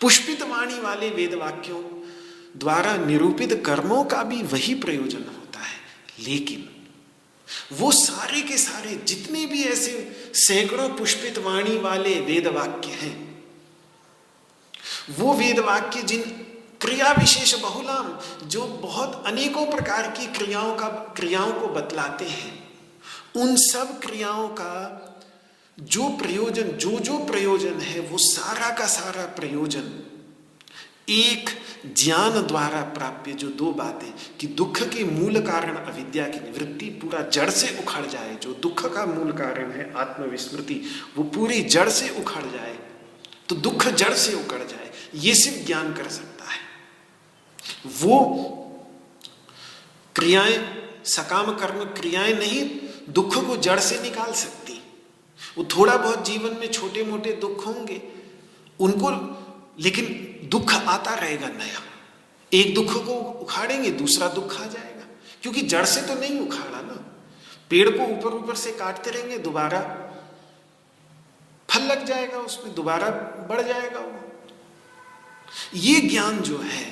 पुष्पित वाणी वाले वेद वाक्यों द्वारा निरूपित कर्मों का भी वही प्रयोजन होता है। लेकिन वो सारे के सारे जितने भी ऐसे सैकड़ों पुष्पित वाणी वाले वेद वाक्य हैं, वो वेद वाक्य जिन क्रिया विशेष बहुलाम, जो बहुत अनेकों प्रकार की क्रियाओं को बतलाते हैं, उन सब क्रियाओं का जो प्रयोजन है, वो सारा का सारा प्रयोजन एक ज्ञान द्वारा प्राप्य जो 2 बातें, कि दुख के मूल कारण अविद्या की निवृत्ति पूरा जड़ से उखड़ जाए, जो दुख का मूल कारण है आत्मविस्मृति, वो पूरी जड़ से उखड़ जाए, तो दुख जड़ से उखड़ जाए, ये सिर्फ ज्ञान कर सकता है। वो क्रियाएं, सकाम कर्म क्रियाएं नहीं दुख को जड़ से निकाल सकती। वो थोड़ा बहुत जीवन में छोटे मोटे दुख होंगे उनको, लेकिन दुख आता रहेगा नया। एक दुख को उखाड़ेंगे दूसरा दुख आ जाएगा, क्योंकि जड़ से तो नहीं उखाड़ा ना। पेड़ को ऊपर ऊपर से काटते रहेंगे, दोबारा फल लग जाएगा, उसमें दोबारा बढ़ जाएगा वो। ये ज्ञान जो है,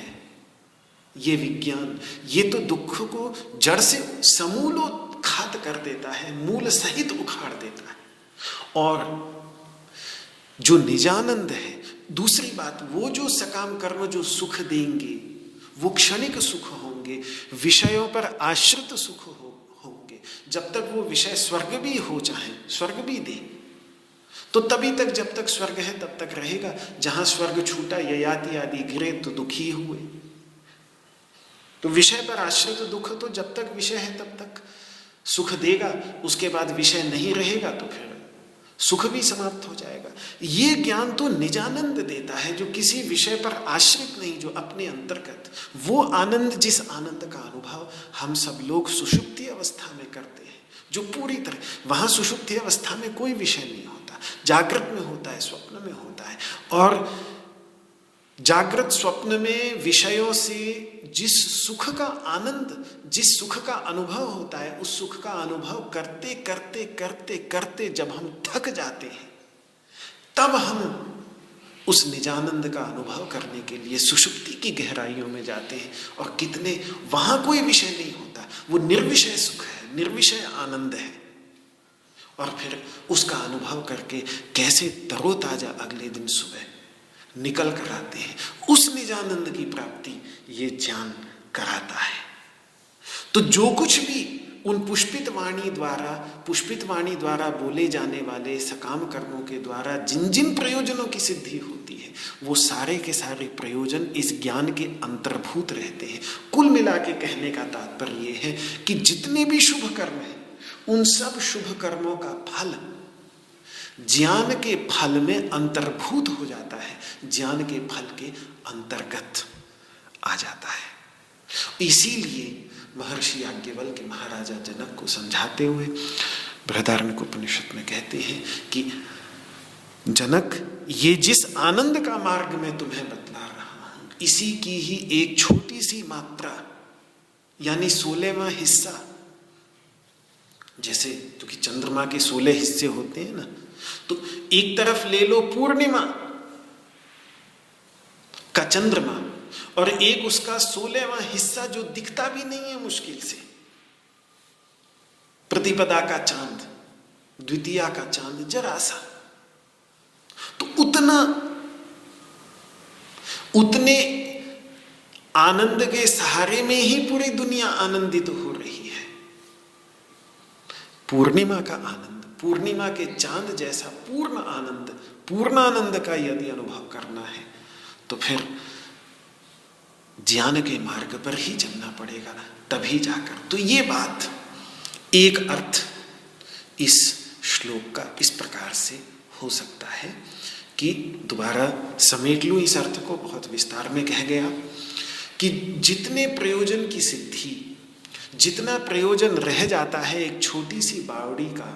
ये विज्ञान, ये तो दुख को जड़ से समूलोत्खात कर देता है, मूल सहित उखाड़ देता है। और जो निजानंद है, दूसरी बात, वो जो सकाम कर्म जो सुख देंगे वो क्षणिक सुख होंगे, विषयों पर आश्रित सुख होंगे। जब तक वो विषय स्वर्ग भी हो, चाहे स्वर्ग भी दे, तो तभी तक, जब तक स्वर्ग है तब तक रहेगा। जहां स्वर्ग छूटा, ययाति आदि गिरे तो दुखी हुए। तो विषय पर आश्रित दुख तो जब तक विषय है तब तक सुख देगा, उसके बाद विषय नहीं रहेगा तो फिर सुख भी समाप्त हो जाएगा। ये ज्ञान तो निजानंद देता है, जो किसी विषय पर आश्रित नहीं, जो अपने अंतर्गत, वो आनंद, जिस आनंद का अनुभव हम सब लोग सुषुप्ति अवस्था में करते हैं, जो पूरी तरह, वहां सुषुप्ति अवस्था में कोई विषय नहीं होता, जागृत में होता है, स्वप्न में होता है। और जागृत स्वप्न में विषयों से जिस सुख का आनंद, जिस सुख का अनुभव होता है, उस सुख का अनुभव करते करते करते करते जब हम थक जाते हैं, तब हम उस निजानंद का अनुभव करने के लिए सुषुप्ति की गहराइयों में जाते हैं। और कितने, वहां कोई विषय नहीं होता, वो निर्विषय सुख है, निर्विषय आनंद है। और फिर उसका अनुभव करके कैसे तरोताजा अगले दिन सुबह निकल कर आते हैं, उस निजानंद की प्राप्ति ये ज्ञान कराता है। तो जो कुछ भी उन पुष्पित वाणी द्वारा बोले जाने वाले सकाम कर्मों के द्वारा जिन जिन प्रयोजनों की सिद्धि होती है, वो सारे के सारे प्रयोजन इस ज्ञान के अंतर्भूत रहते हैं। कुल मिला के कहने का तात्पर्य ये है कि जितने भी शुभ कर्म हैं, उन सब शुभ कर्मों का फल ज्ञान के फल में अंतर्भूत हो जाता है, ज्ञान के फल के अंतर्गत आ जाता है। इसीलिए महर्षि याज्ञवल्क्य महाराजा जनक को समझाते हुए बृहदारण्यक उपनिषद में कहते हैं कि जनक, ये जिस आनंद का मार्ग मैं तुम्हें बतला रहा हूं, इसी की ही एक छोटी सी मात्रा, यानी 16वां हिस्सा, जैसे क्योंकि चंद्रमा के 16 हिस्से होते हैं ना, तो एक तरफ ले लो पूर्णिमा का चंद्रमा, और एक उसका 16वां हिस्सा जो दिखता भी नहीं है मुश्किल से, प्रतिपदा का चांद, द्वितीया का चांद जरा सा, तो उतने आनंद के सहारे में ही पूरी दुनिया आनंदित हो रही है। पूर्णिमा का आनंद, पूर्णिमा के चांद जैसा पूर्ण आनंद, पूर्णानंद का यदि अनुभव करना है तो फिर ज्ञान के मार्ग पर ही चलना पड़ेगा, तभी जाकर। तो ये बात, एक अर्थ इस श्लोक का इस प्रकार से हो सकता है कि, दोबारा समेट लूं इस अर्थ को, बहुत विस्तार में कह गया कि जितने प्रयोजन की सिद्धि, जितना प्रयोजन रह जाता है एक छोटी सी बावड़ी का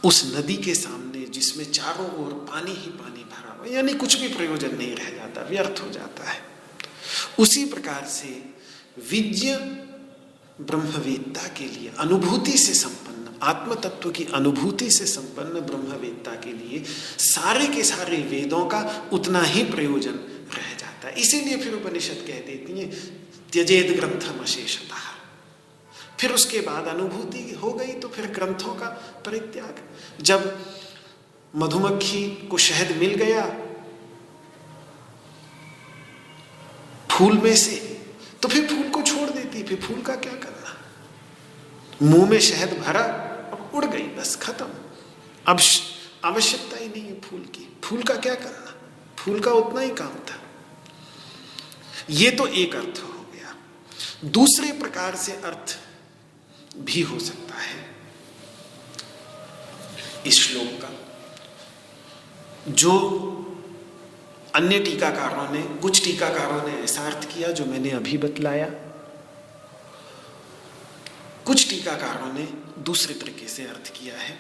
उस नदी के सामने, जिसमें चारों ओर पानी ही पानी भरा हुआ, यानी कुछ भी प्रयोजन नहीं रह जाता, व्यर्थ हो जाता है। उसी प्रकार से विज्ञ ब्रह्मवेत्ता के लिए, अनुभूति से संपन्न, आत्म तत्व की अनुभूति से संपन्न ब्रह्मवेत्ता के लिए सारे के सारे वेदों का उतना ही प्रयोजन रह जाता है। इसीलिए फिर उपनिषद कह देती है त्यजेद ग्रंथम अशेषतः। फिर उसके बाद अनुभूति हो गई तो फिर ग्रंथों का परित्याग। जब मधुमक्खी को शहद मिल गया फूल में से, तो फिर फूल को छोड़ देती, फिर फूल का क्या करना। मुंह में शहद भरा, अब उड़ गई, बस खत्म, अब आवश्यकता ही नहीं है फूल की, फूल का क्या करना, फूल का उतना ही काम था। ये तो एक अर्थ हो गया। दूसरे प्रकार से अर्थ भी हो सकता है इस श्लोक का, जो अन्य टीकाकारों ने, कुछ टीकाकारों ने ऐसा अर्थ किया जो मैंने अभी बतलाया, कुछ टीकाकारों ने दूसरे तरीके से अर्थ किया है।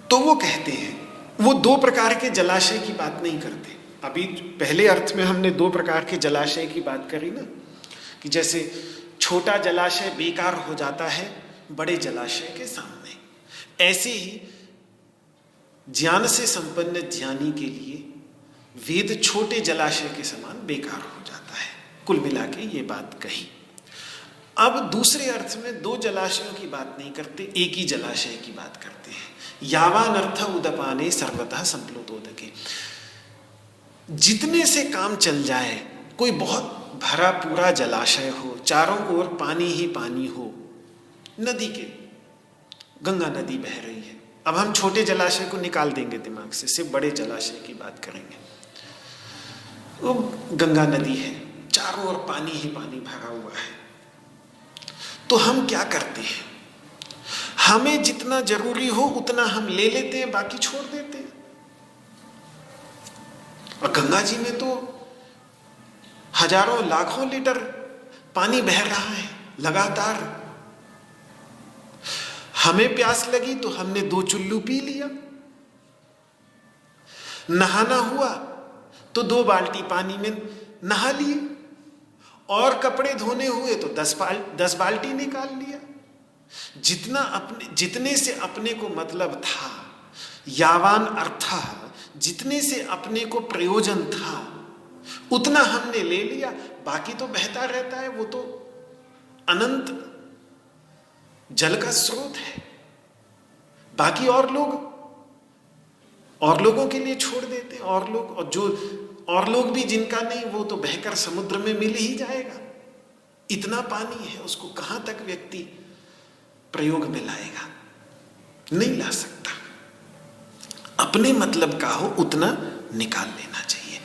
तो वो कहते हैं, वो दो प्रकार के जलाशय की बात नहीं करते। अभी पहले अर्थ में हमने दो प्रकार के जलाशय की बात करी ना, कि जैसे छोटा जलाशय बेकार हो जाता है बड़े जलाशय के सामने, ऐसे ही ज्ञान से संपन्न ज्ञानी के लिए वेद छोटे जलाशय के समान बेकार हो जाता है। कुल मिला के ये बात कही। अब दूसरे अर्थ में दो जलाशयों की बात नहीं करते, एक ही जलाशय की बात करते हैं। यावान अर्थ उदपाने सर्वतः संप्लुतोदके, जितने से काम चल जाए, कोई बहुत भरा पूरा जलाशय हो, चारों ओर पानी ही पानी हो, नदी के, गंगा नदी बह रही है। अब हम छोटे जलाशय को निकाल देंगे दिमाग से, सिर्फ बड़े जलाशय की बात करेंगे। वो गंगा नदी है, चारों ओर पानी ही पानी भरा हुआ है, तो हम क्या करते हैं? हमें जितना जरूरी हो उतना हम ले लेते हैं, बाकी छोड़ देते हैं। और गंगा जी में तो हजारों लाखों लीटर पानी बह रहा है लगातार। हमें प्यास लगी तो हमने 2 चुल्लू पी लिया, नहाना हुआ तो 2 बाल्टी पानी में नहा लिए, और कपड़े धोने हुए तो 10 बाल्टी निकाल लिया। जितने से अपने को मतलब था, यावान अर्थः, जितने से अपने को प्रयोजन था उतना हमने ले लिया, बाकी तो बहता रहता है। वो तो अनंत जल का स्रोत है, बाकी और लोगों के लिए छोड़ देते हैं। और लोग भी जिनका नहीं, वो तो बहकर समुद्र में मिल ही जाएगा। इतना पानी है, उसको कहां तक व्यक्ति प्रयोग में लाएगा? नहीं ला सकता। अपने मतलब का हो उतना निकाल लेना चाहिए।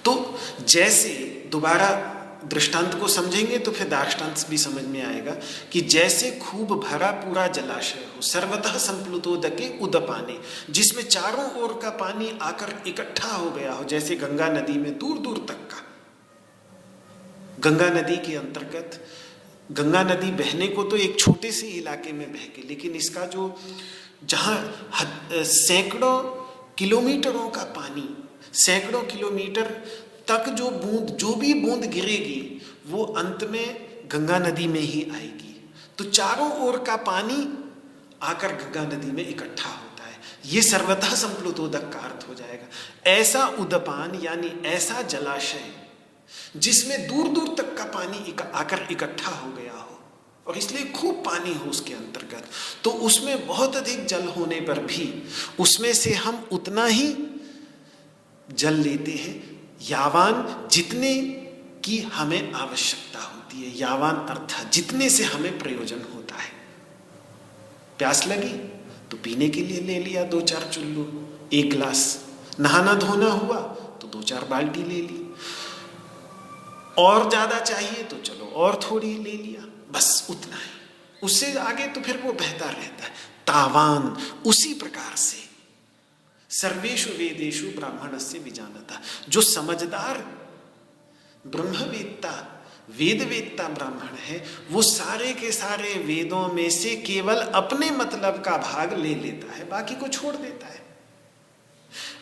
तो जैसे, दोबारा दृष्टांत को समझेंगे तो फिर दार्ष्टान्त भी समझ में आएगा कि जैसे खूब भरा पूरा जलाशय हो, सर्वतः संप्लुतोदके उदपाने, जिसमें चारों ओर का पानी आकर इकट्ठा हो गया हो, जैसे गंगा नदी में दूर दूर तक का। गंगा नदी के अंतर्गत, गंगा नदी बहने को तो एक छोटे से इलाके में बह के, लेकिन इसका जो जहां सैकड़ों किलोमीटरों का पानी, सैकड़ों किलोमीटर तक जो भी बूंद गिरेगी वो अंत में गंगा नदी में ही आएगी। तो चारों ओर का पानी आकर गंगा नदी में इकट्ठा होता है। ये सर्वतः संप्लुतोदक का अर्थ हो जाएगा। ऐसा उदपान यानी ऐसा जलाशय जिसमें दूर दूर तक का पानी आकर इकट्ठा हो गया हो, और इसलिए खूब पानी हो उसके अंतर्गत, तो उसमें बहुत अधिक जल होने पर भी उसमें से हम उतना ही जल लेते हैं, यावान जितने की हमें आवश्यकता होती है। यावान अर्थात जितने से हमें प्रयोजन होता है। प्यास लगी तो पीने के लिए ले लिया 2-4 चुल्लू, 1 गिलास। नहाना धोना हुआ तो 2-4 बाल्टी ले ली। और ज्यादा चाहिए तो चलो और थोड़ी ले लिया, बस उतना ही। उससे आगे तो फिर वो बहता रहता है। तावान, उसी प्रकार से सर्वेषु वेदेषु ब्राह्मणस्य विजानता, जो समझदार ब्रह्मवेत्ता वेदवेत्ता ब्राह्मण है, वो सारे के सारे वेदों में से केवल अपने मतलब का भाग ले लेता है, बाकी को छोड़ देता है।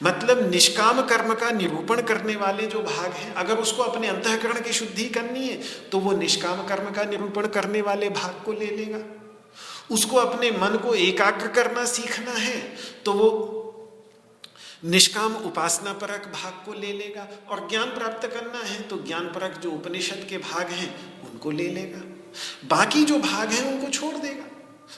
मतलब निष्काम कर्म का निरूपण करने वाले जो भाग हैं, अगर उसको अपने अंतःकरण की शुद्धि करनी है तो वो निष्काम कर्म का निरूपण करने वाले भाग को ले लेगा। उसको अपने मन को एकाग्र करना सीखना है तो वो निष्काम उपासना परक भाग को ले लेगा, और ज्ञान प्राप्त करना है तो ज्ञान परक जो उपनिषद के भाग हैं उनको ले लेगा। बाकी जो भाग हैं उनको छोड़ देगा।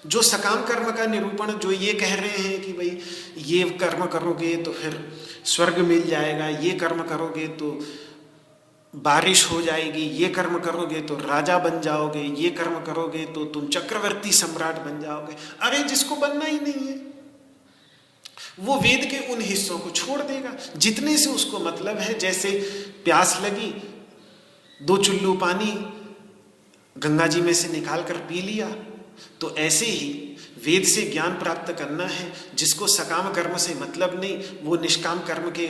जो सकाम कर्म का निरूपण, जो ये कह रहे हैं कि भाई ये कर्म करोगे तो फिर स्वर्ग मिल जाएगा, ये कर्म करोगे तो बारिश हो जाएगी, ये कर्म करोगे तो राजा बन जाओगे, ये कर्म करोगे तो तुम चक्रवर्ती सम्राट बन जाओगे। अरे जिसको बनना ही नहीं है वो वेद के उन हिस्सों को छोड़ देगा जितने से उसको मतलब है। जैसे प्यास लगी, 2 चुल्लू पानी गंगा जी में से निकाल कर पी लिया, तो ऐसे ही वेद से ज्ञान प्राप्त करना है, जिसको सकाम कर्म से मतलब नहीं, वो निष्काम कर्म के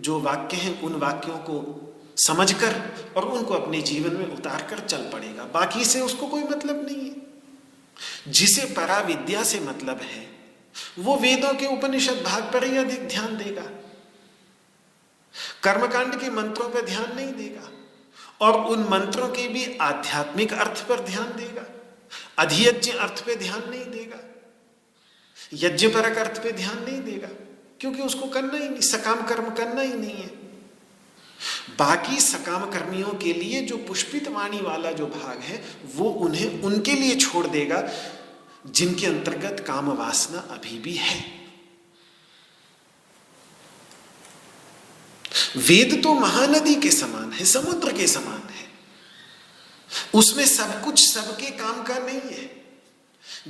जो वाक्य हैं उन वाक्यों को समझकर और उनको अपने जीवन में उतार कर चल पड़ेगा। बाकी से उसको कोई मतलब नहीं है। जिसे पराविद्या से मतलब है वो वेदों के उपनिषद भाग पर ही अधिक ध्यान देगा, कर्मकांड के मंत्रों पर ध्यान नहीं देगा, और उन मंत्रों के भी आध्यात्मिक अर्थ पर ध्यान देगा। अधियज्ञ अर्थ पे ध्यान नहीं देगा, यज्ञपरक अर्थ पे ध्यान नहीं देगा, क्योंकि उसको करना ही नहीं, सकाम कर्म करना ही नहीं है। बाकी सकाम कर्मियों के लिए जो पुष्पित वाणी वाला जो भाग है वो उन्हें उनके लिए छोड़ देगा जिनके अंतर्गत काम वासना अभी भी है। वेद तो महानदी के समान है, समुद्र के समान है, उसमें सब कुछ सबके काम का नहीं है।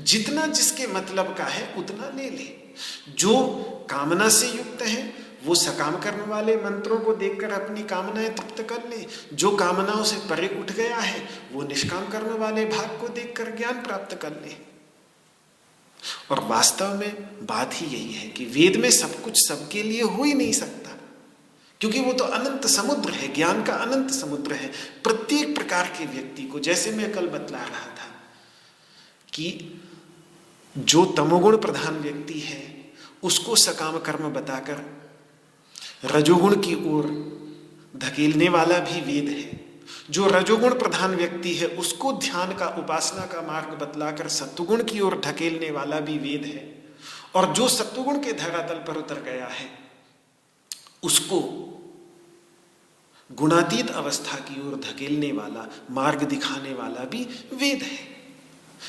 जितना जिसके मतलब का है उतना ले ले। जो कामना से युक्त है वो सकाम करने वाले मंत्रों को देखकर अपनी कामनाएं तृप्त कर ले। जो कामनाओं से परे उठ गया है वो निष्काम करने वाले भाग को देखकर ज्ञान प्राप्त कर ले। और वास्तव में बात ही यही है कि वेद में सब कुछ सबके लिए हो ही नहीं सकता, क्योंकि वो तो अनंत समुद्र है, ज्ञान का अनंत समुद्र है। प्रत्येक प्रकार के व्यक्ति को, जैसे मैं कल बतला रहा था कि जो तमोगुण प्रधान व्यक्ति है उसको सकाम कर्म बताकर रजोगुण की ओर धकेलने वाला भी वेद है। जो रजोगुण प्रधान व्यक्ति है उसको ध्यान का, उपासना का मार्ग बतलाकर सत्वगुण की ओर धकेलने वाला भी वेद है। और जो सत्वगुण के धरातल पर उतर गया है उसको गुणातीत अवस्था की ओर धकेलने वाला, मार्ग दिखाने वाला भी वेद है।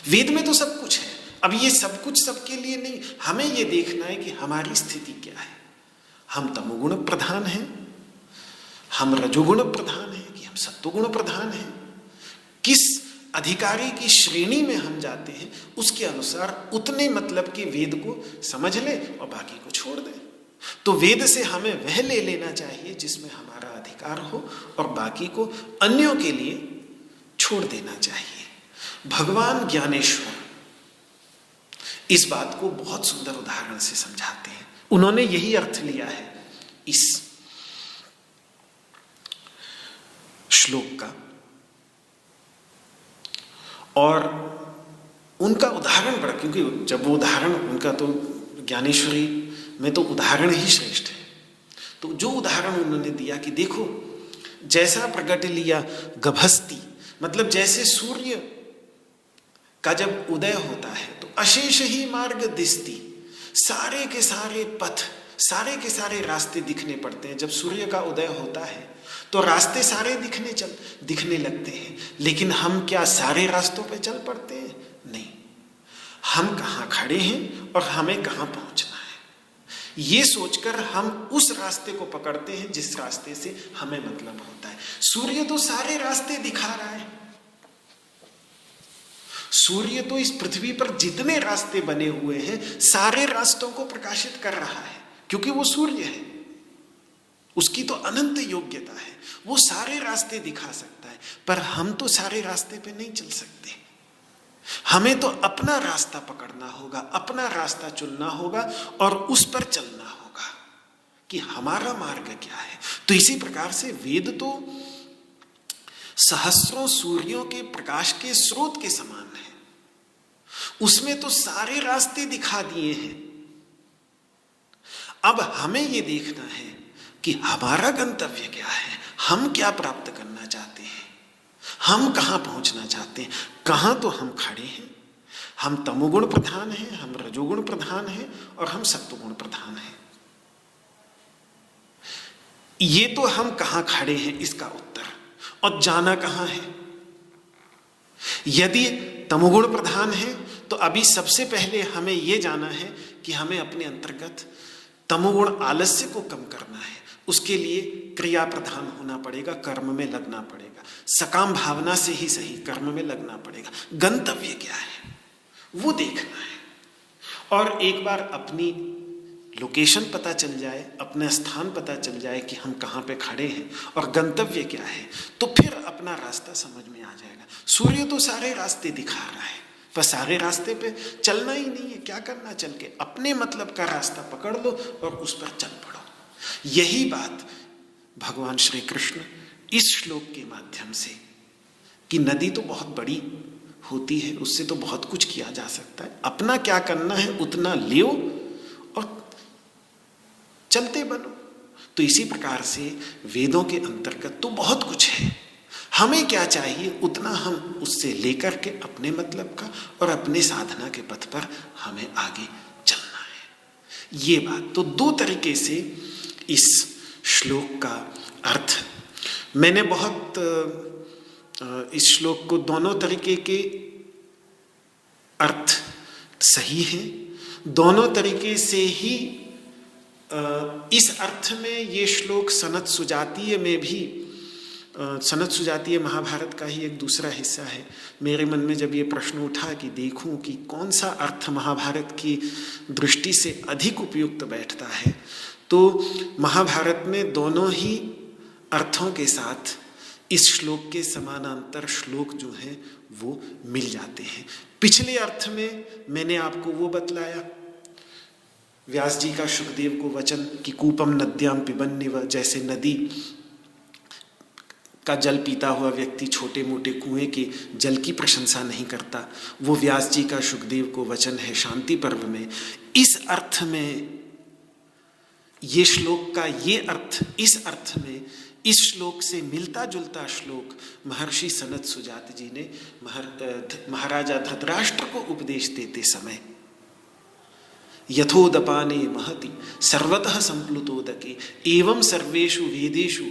वेद में तो सब कुछ है। अब ये सब कुछ सबके लिए नहीं, हमें ये देखना है कि हमारी स्थिति क्या है। हम तमोगुण प्रधान हैं, हम रजोगुण प्रधान हैं कि हम सत्वगुण प्रधान हैं। किस अधिकारी की श्रेणी में हम जाते हैं उसके अनुसार उतने मतलब के वेद को समझ ले और बाकी को छोड़ दें। तो वेद से हमें वह ले लेना चाहिए जिसमें हमारा अधिकार हो और बाकी को अन्यों के लिए छोड़ देना चाहिए। भगवान ज्ञानेश्वर इस बात को बहुत सुंदर उदाहरण से समझाते हैं। उन्होंने यही अर्थ लिया है इस श्लोक का, और उनका उदाहरण बड़ा, क्योंकि जब वो उदाहरण उनका तो ज्ञानेश्वरी में तो उदाहरण ही श्रेष्ठ है। तो जो उदाहरण उन्होंने दिया कि देखो जैसा प्रगट लिया गभस्ती, मतलब जैसे सूर्य का जब उदय होता है तो अशेष ही मार्ग दिसती, सारे के सारे पथ, सारे के सारे रास्ते दिखने पड़ते हैं। जब सूर्य का उदय होता है तो रास्ते सारे दिखने लगते हैं, लेकिन हम क्या सारे रास्तों पे चल पड़ते हैं? नहीं, हम कहाँ खड़े हैं और हमें कहाँ पहुंचना है ये सोचकर हम उस रास्ते को पकड़ते हैं जिस रास्ते से हमें मतलब होता है। सूर्य तो सारे रास्ते दिखा रहा है। सूर्य तो इस पृथ्वी पर जितने रास्ते बने हुए हैं सारे रास्तों को प्रकाशित कर रहा है, क्योंकि वो सूर्य है, उसकी तो अनंत योग्यता है, वो सारे रास्ते दिखा सकता है। पर हम तो सारे रास्ते पे नहीं चल सकते, हमें तो अपना रास्ता पकड़ना होगा, अपना रास्ता चुनना होगा और उस पर चलना होगा कि हमारा मार्ग क्या है। तो इसी प्रकार से वेद तो सहस्रों सूर्यों के प्रकाश के स्रोत के समान है, उसमें तो सारे रास्ते दिखा दिए हैं। अब हमें यह देखना है कि हमारा गंतव्य क्या है, हम क्या प्राप्त करना चाहते हैं, हम कहां पहुंचना चाहते हैं, कहां तो हम खड़े हैं। हम तमोगुण प्रधान हैं, हम रजोगुण प्रधान हैं और हम सत्वगुण प्रधान हैं। ये तो हम कहां खड़े हैं इसका उत्तर, और जाना कहां है। यदि तमोगुण प्रधान है तो अभी सबसे पहले हमें यह जाना है कि हमें अपने अंतर्गत तमोगुण आलस्य को कम करना है। उसके लिए क्रिया प्रधान होना पड़ेगा, कर्म में लगना पड़ेगा, सकाम भावना से ही सही कर्म में लगना पड़ेगा। गंतव्य क्या है वो देखना है। और एक बार अपनी लोकेशन पता चल जाए, अपना स्थान पता चल जाए कि हम कहाँ पे खड़े हैं और गंतव्य क्या है, तो फिर अपना रास्ता समझ में आ जाएगा। सूर्य तो सारे रास्ते दिखा रहा है, पर सारे रास्ते पे चलना ही नहीं है। क्या करना, चल के अपने मतलब का रास्ता पकड़ लो और उस पर चल पड़ो। यही बात भगवान श्री कृष्ण इस श्लोक के माध्यम से, कि नदी तो बहुत बड़ी होती है, उससे तो बहुत कुछ किया जा सकता है, अपना क्या करना है उतना लियो और चलते बनो। तो इसी प्रकार से वेदों के अंतर्गत तो बहुत कुछ है, हमें क्या चाहिए उतना हम उससे लेकर के अपने मतलब का और अपने साधना के पथ पर हमें आगे चलना है। ये बात तो दो तरीके से इस श्लोक का अर्थ मैंने बहुत इस श्लोक को दोनों तरीके के अर्थ सही हैं, दोनों तरीके से ही इस अर्थ में ये श्लोक सनत सुजातीय में भी, सनत सुजातीय महाभारत का ही एक दूसरा हिस्सा है। मेरे मन में जब ये प्रश्न उठा कि देखूं कि कौन सा अर्थ महाभारत की दृष्टि से अधिक उपयुक्त बैठता है, तो महाभारत में दोनों ही अर्थों के साथ इस श्लोक के समानांतर श्लोक जो हैं वो मिल जाते हैं। पिछले अर्थ में मैंने आपको वो बतलाया, व्यास जी का शुकदेव को वचन कि कूपम नद्याम पिबन्निव, जैसे नदी का जल पीता हुआ व्यक्ति छोटे मोटे कुएं के जल की प्रशंसा नहीं करता, वो व्यास जी का शुकदेव को वचन है शांति पर्व में। इस अर्थ में ये श्लोक का ये अर्थ, इस अर्थ में इस श्लोक से मिलता जुलता श्लोक महर्षि सनत सुजात जी ने महाराजा धृतराष्ट्र को उपदेश देते समय, यथोदपाने महति सर्वतः संप्लुतोदके एवं सर्वेषु वेदेषु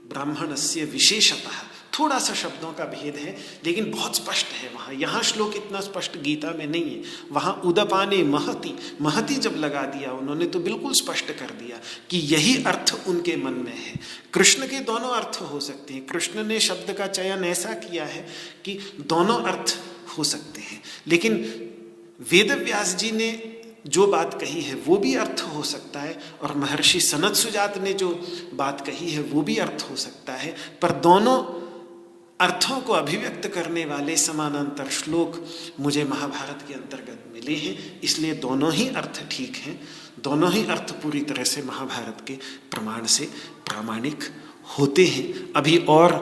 ब्राह्मणस्य विशेषतः, थोड़ा सा शब्दों का भेद है लेकिन बहुत स्पष्ट है वहाँ। यहाँ श्लोक इतना स्पष्ट गीता में नहीं है, वहाँ उदपाने महति, महति जब लगा दिया उन्होंने तो बिल्कुल स्पष्ट कर दिया कि यही अर्थ उनके मन में है। कृष्ण के दोनों अर्थ हो सकते हैं, कृष्ण ने शब्द का चयन ऐसा किया है कि दोनों अर्थ हो सकते हैं, लेकिन वेद व्यास जी ने जो बात कही है वो भी अर्थ हो सकता है और महर्षि सनत सुजात ने जो बात कही है वो भी अर्थ हो सकता है, पर दोनों अर्थों को अभिव्यक्त करने वाले समानांतर श्लोक मुझे महाभारत के अंतर्गत मिले हैं, इसलिए दोनों ही अर्थ ठीक हैं, दोनों ही अर्थ पूरी तरह से महाभारत के प्रमाण से प्रामाणिक होते हैं। अभी और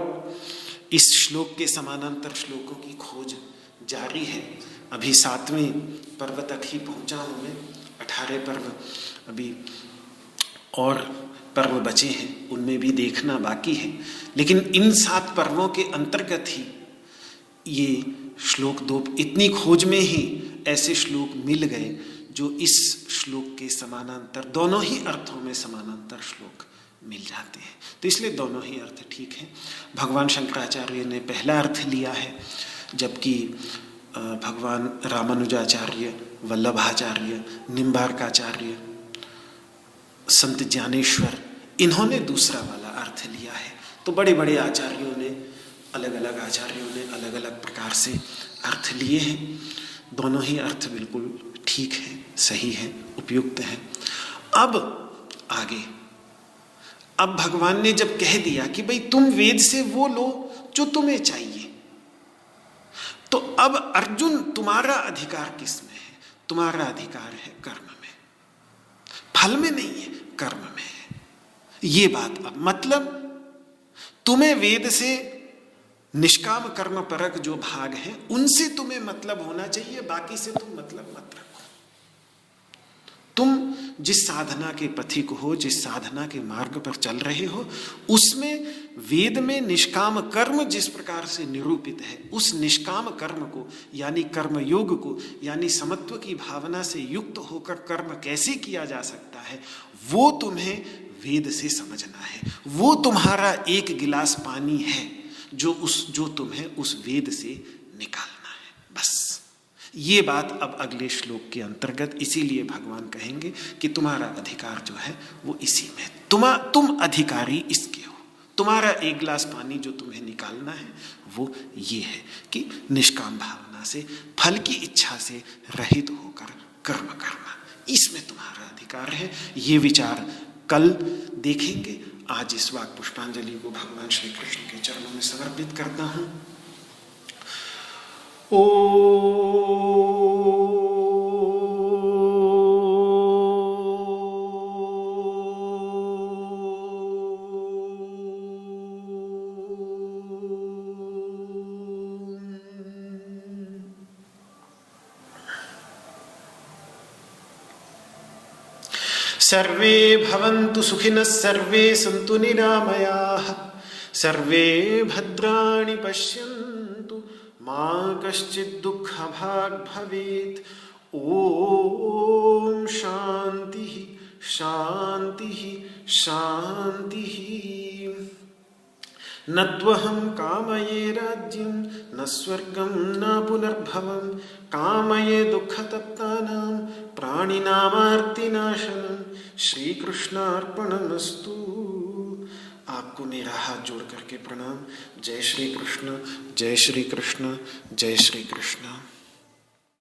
इस श्लोक के समानांतर श्लोकों की खोज जारी है। अभी 7वें पर्व तक ही पहुंचा हूँ मैं, 18 पर्व अभी और पर्व बचे हैं, उनमें भी देखना बाकी है, लेकिन इन 7 पर्वों के अंतर्गत ही ये श्लोक दो, इतनी खोज में ही ऐसे श्लोक मिल गए जो इस श्लोक के समानांतर, दोनों ही अर्थों में समानांतर श्लोक मिल जाते हैं, तो इसलिए दोनों ही अर्थ ठीक हैं। भगवान शंकराचार्य ने पहला अर्थ लिया है, जबकि भगवान रामानुजाचार्य, वल्लभाचार्य, निम्बार्काचार्य, संत ज्ञानेश्वर, इन्होंने दूसरा वाला अर्थ लिया है। तो बड़े बड़े आचार्यों ने, अलग अलग आचार्यों ने अलग अलग प्रकार से अर्थ लिए हैं, दोनों ही अर्थ बिल्कुल ठीक है, सही है, उपयुक्त है। अब आगे, अब भगवान ने जब कह दिया कि भाई तुम वेद से वो लो जो तुम्हें चाहिए, तो अब अर्जुन तुम्हारा अधिकार किस में है? तुम्हारा अधिकार है कर्म में, फल में नहीं है, कर्म में है। ये बात अब मतलब तुम्हें वेद से निष्काम कर्म परक जो भाग हैं उनसे तुम्हें मतलब होना चाहिए, बाकी से तुम मतलब मत रखो। तुम जिस साधना के पथिक हो, जिस साधना के मार्ग पर चल रहे हो, उसमें वेद में निष्काम कर्म जिस प्रकार से निरूपित है, उस निष्काम कर्म को यानी कर्म योग को, यानी समत्व की भावना से युक्त होकर कर्म कैसे किया जा सकता है, वो तुम्हें वेद से समझना है। वो तुम्हारा एक गिलास पानी है जो तुम्हें उस वेद से निकालना है, बस। ये बात अब अगले श्लोक के अंतर्गत, इसीलिए भगवान कहेंगे कि तुम्हारा अधिकार जो है वो इसी में, तुम अधिकारी इसके हो। तुम्हारा एक गिलास पानी जो तुम्हें निकालना है वो ये है कि निष्काम भावना से, फल की इच्छा से रहित होकर कर्म करना, इसमें तुम्हारा अधिकार है। ये विचार कल देखेंगे। आज इस वाक पुष्पांजलि को भगवान श्री कृष्ण के चरणों में समर्पित करता हूँ। सर्वे भवन्तु सुखिनः, सर्वे सन्तु निरामयाः, सर्वे भद्राणि पश्यन्तु, मा कश्चित् दुःखभाग् भवेत्। ॐ शान्तिः शान्तिः शान्तिः। न त्वहं कामये राज्यं न स्वर्गं न पुनर्भवं कामये दुःखतप्तानां प्राणिनामार्तिनाशनं। श्री कृष्णार्पणमस्तु। आपको मेरा हाथ जोड़ करके प्रणाम। जय श्री कृष्ण, जय श्री कृष्ण, जय श्री कृष्ण।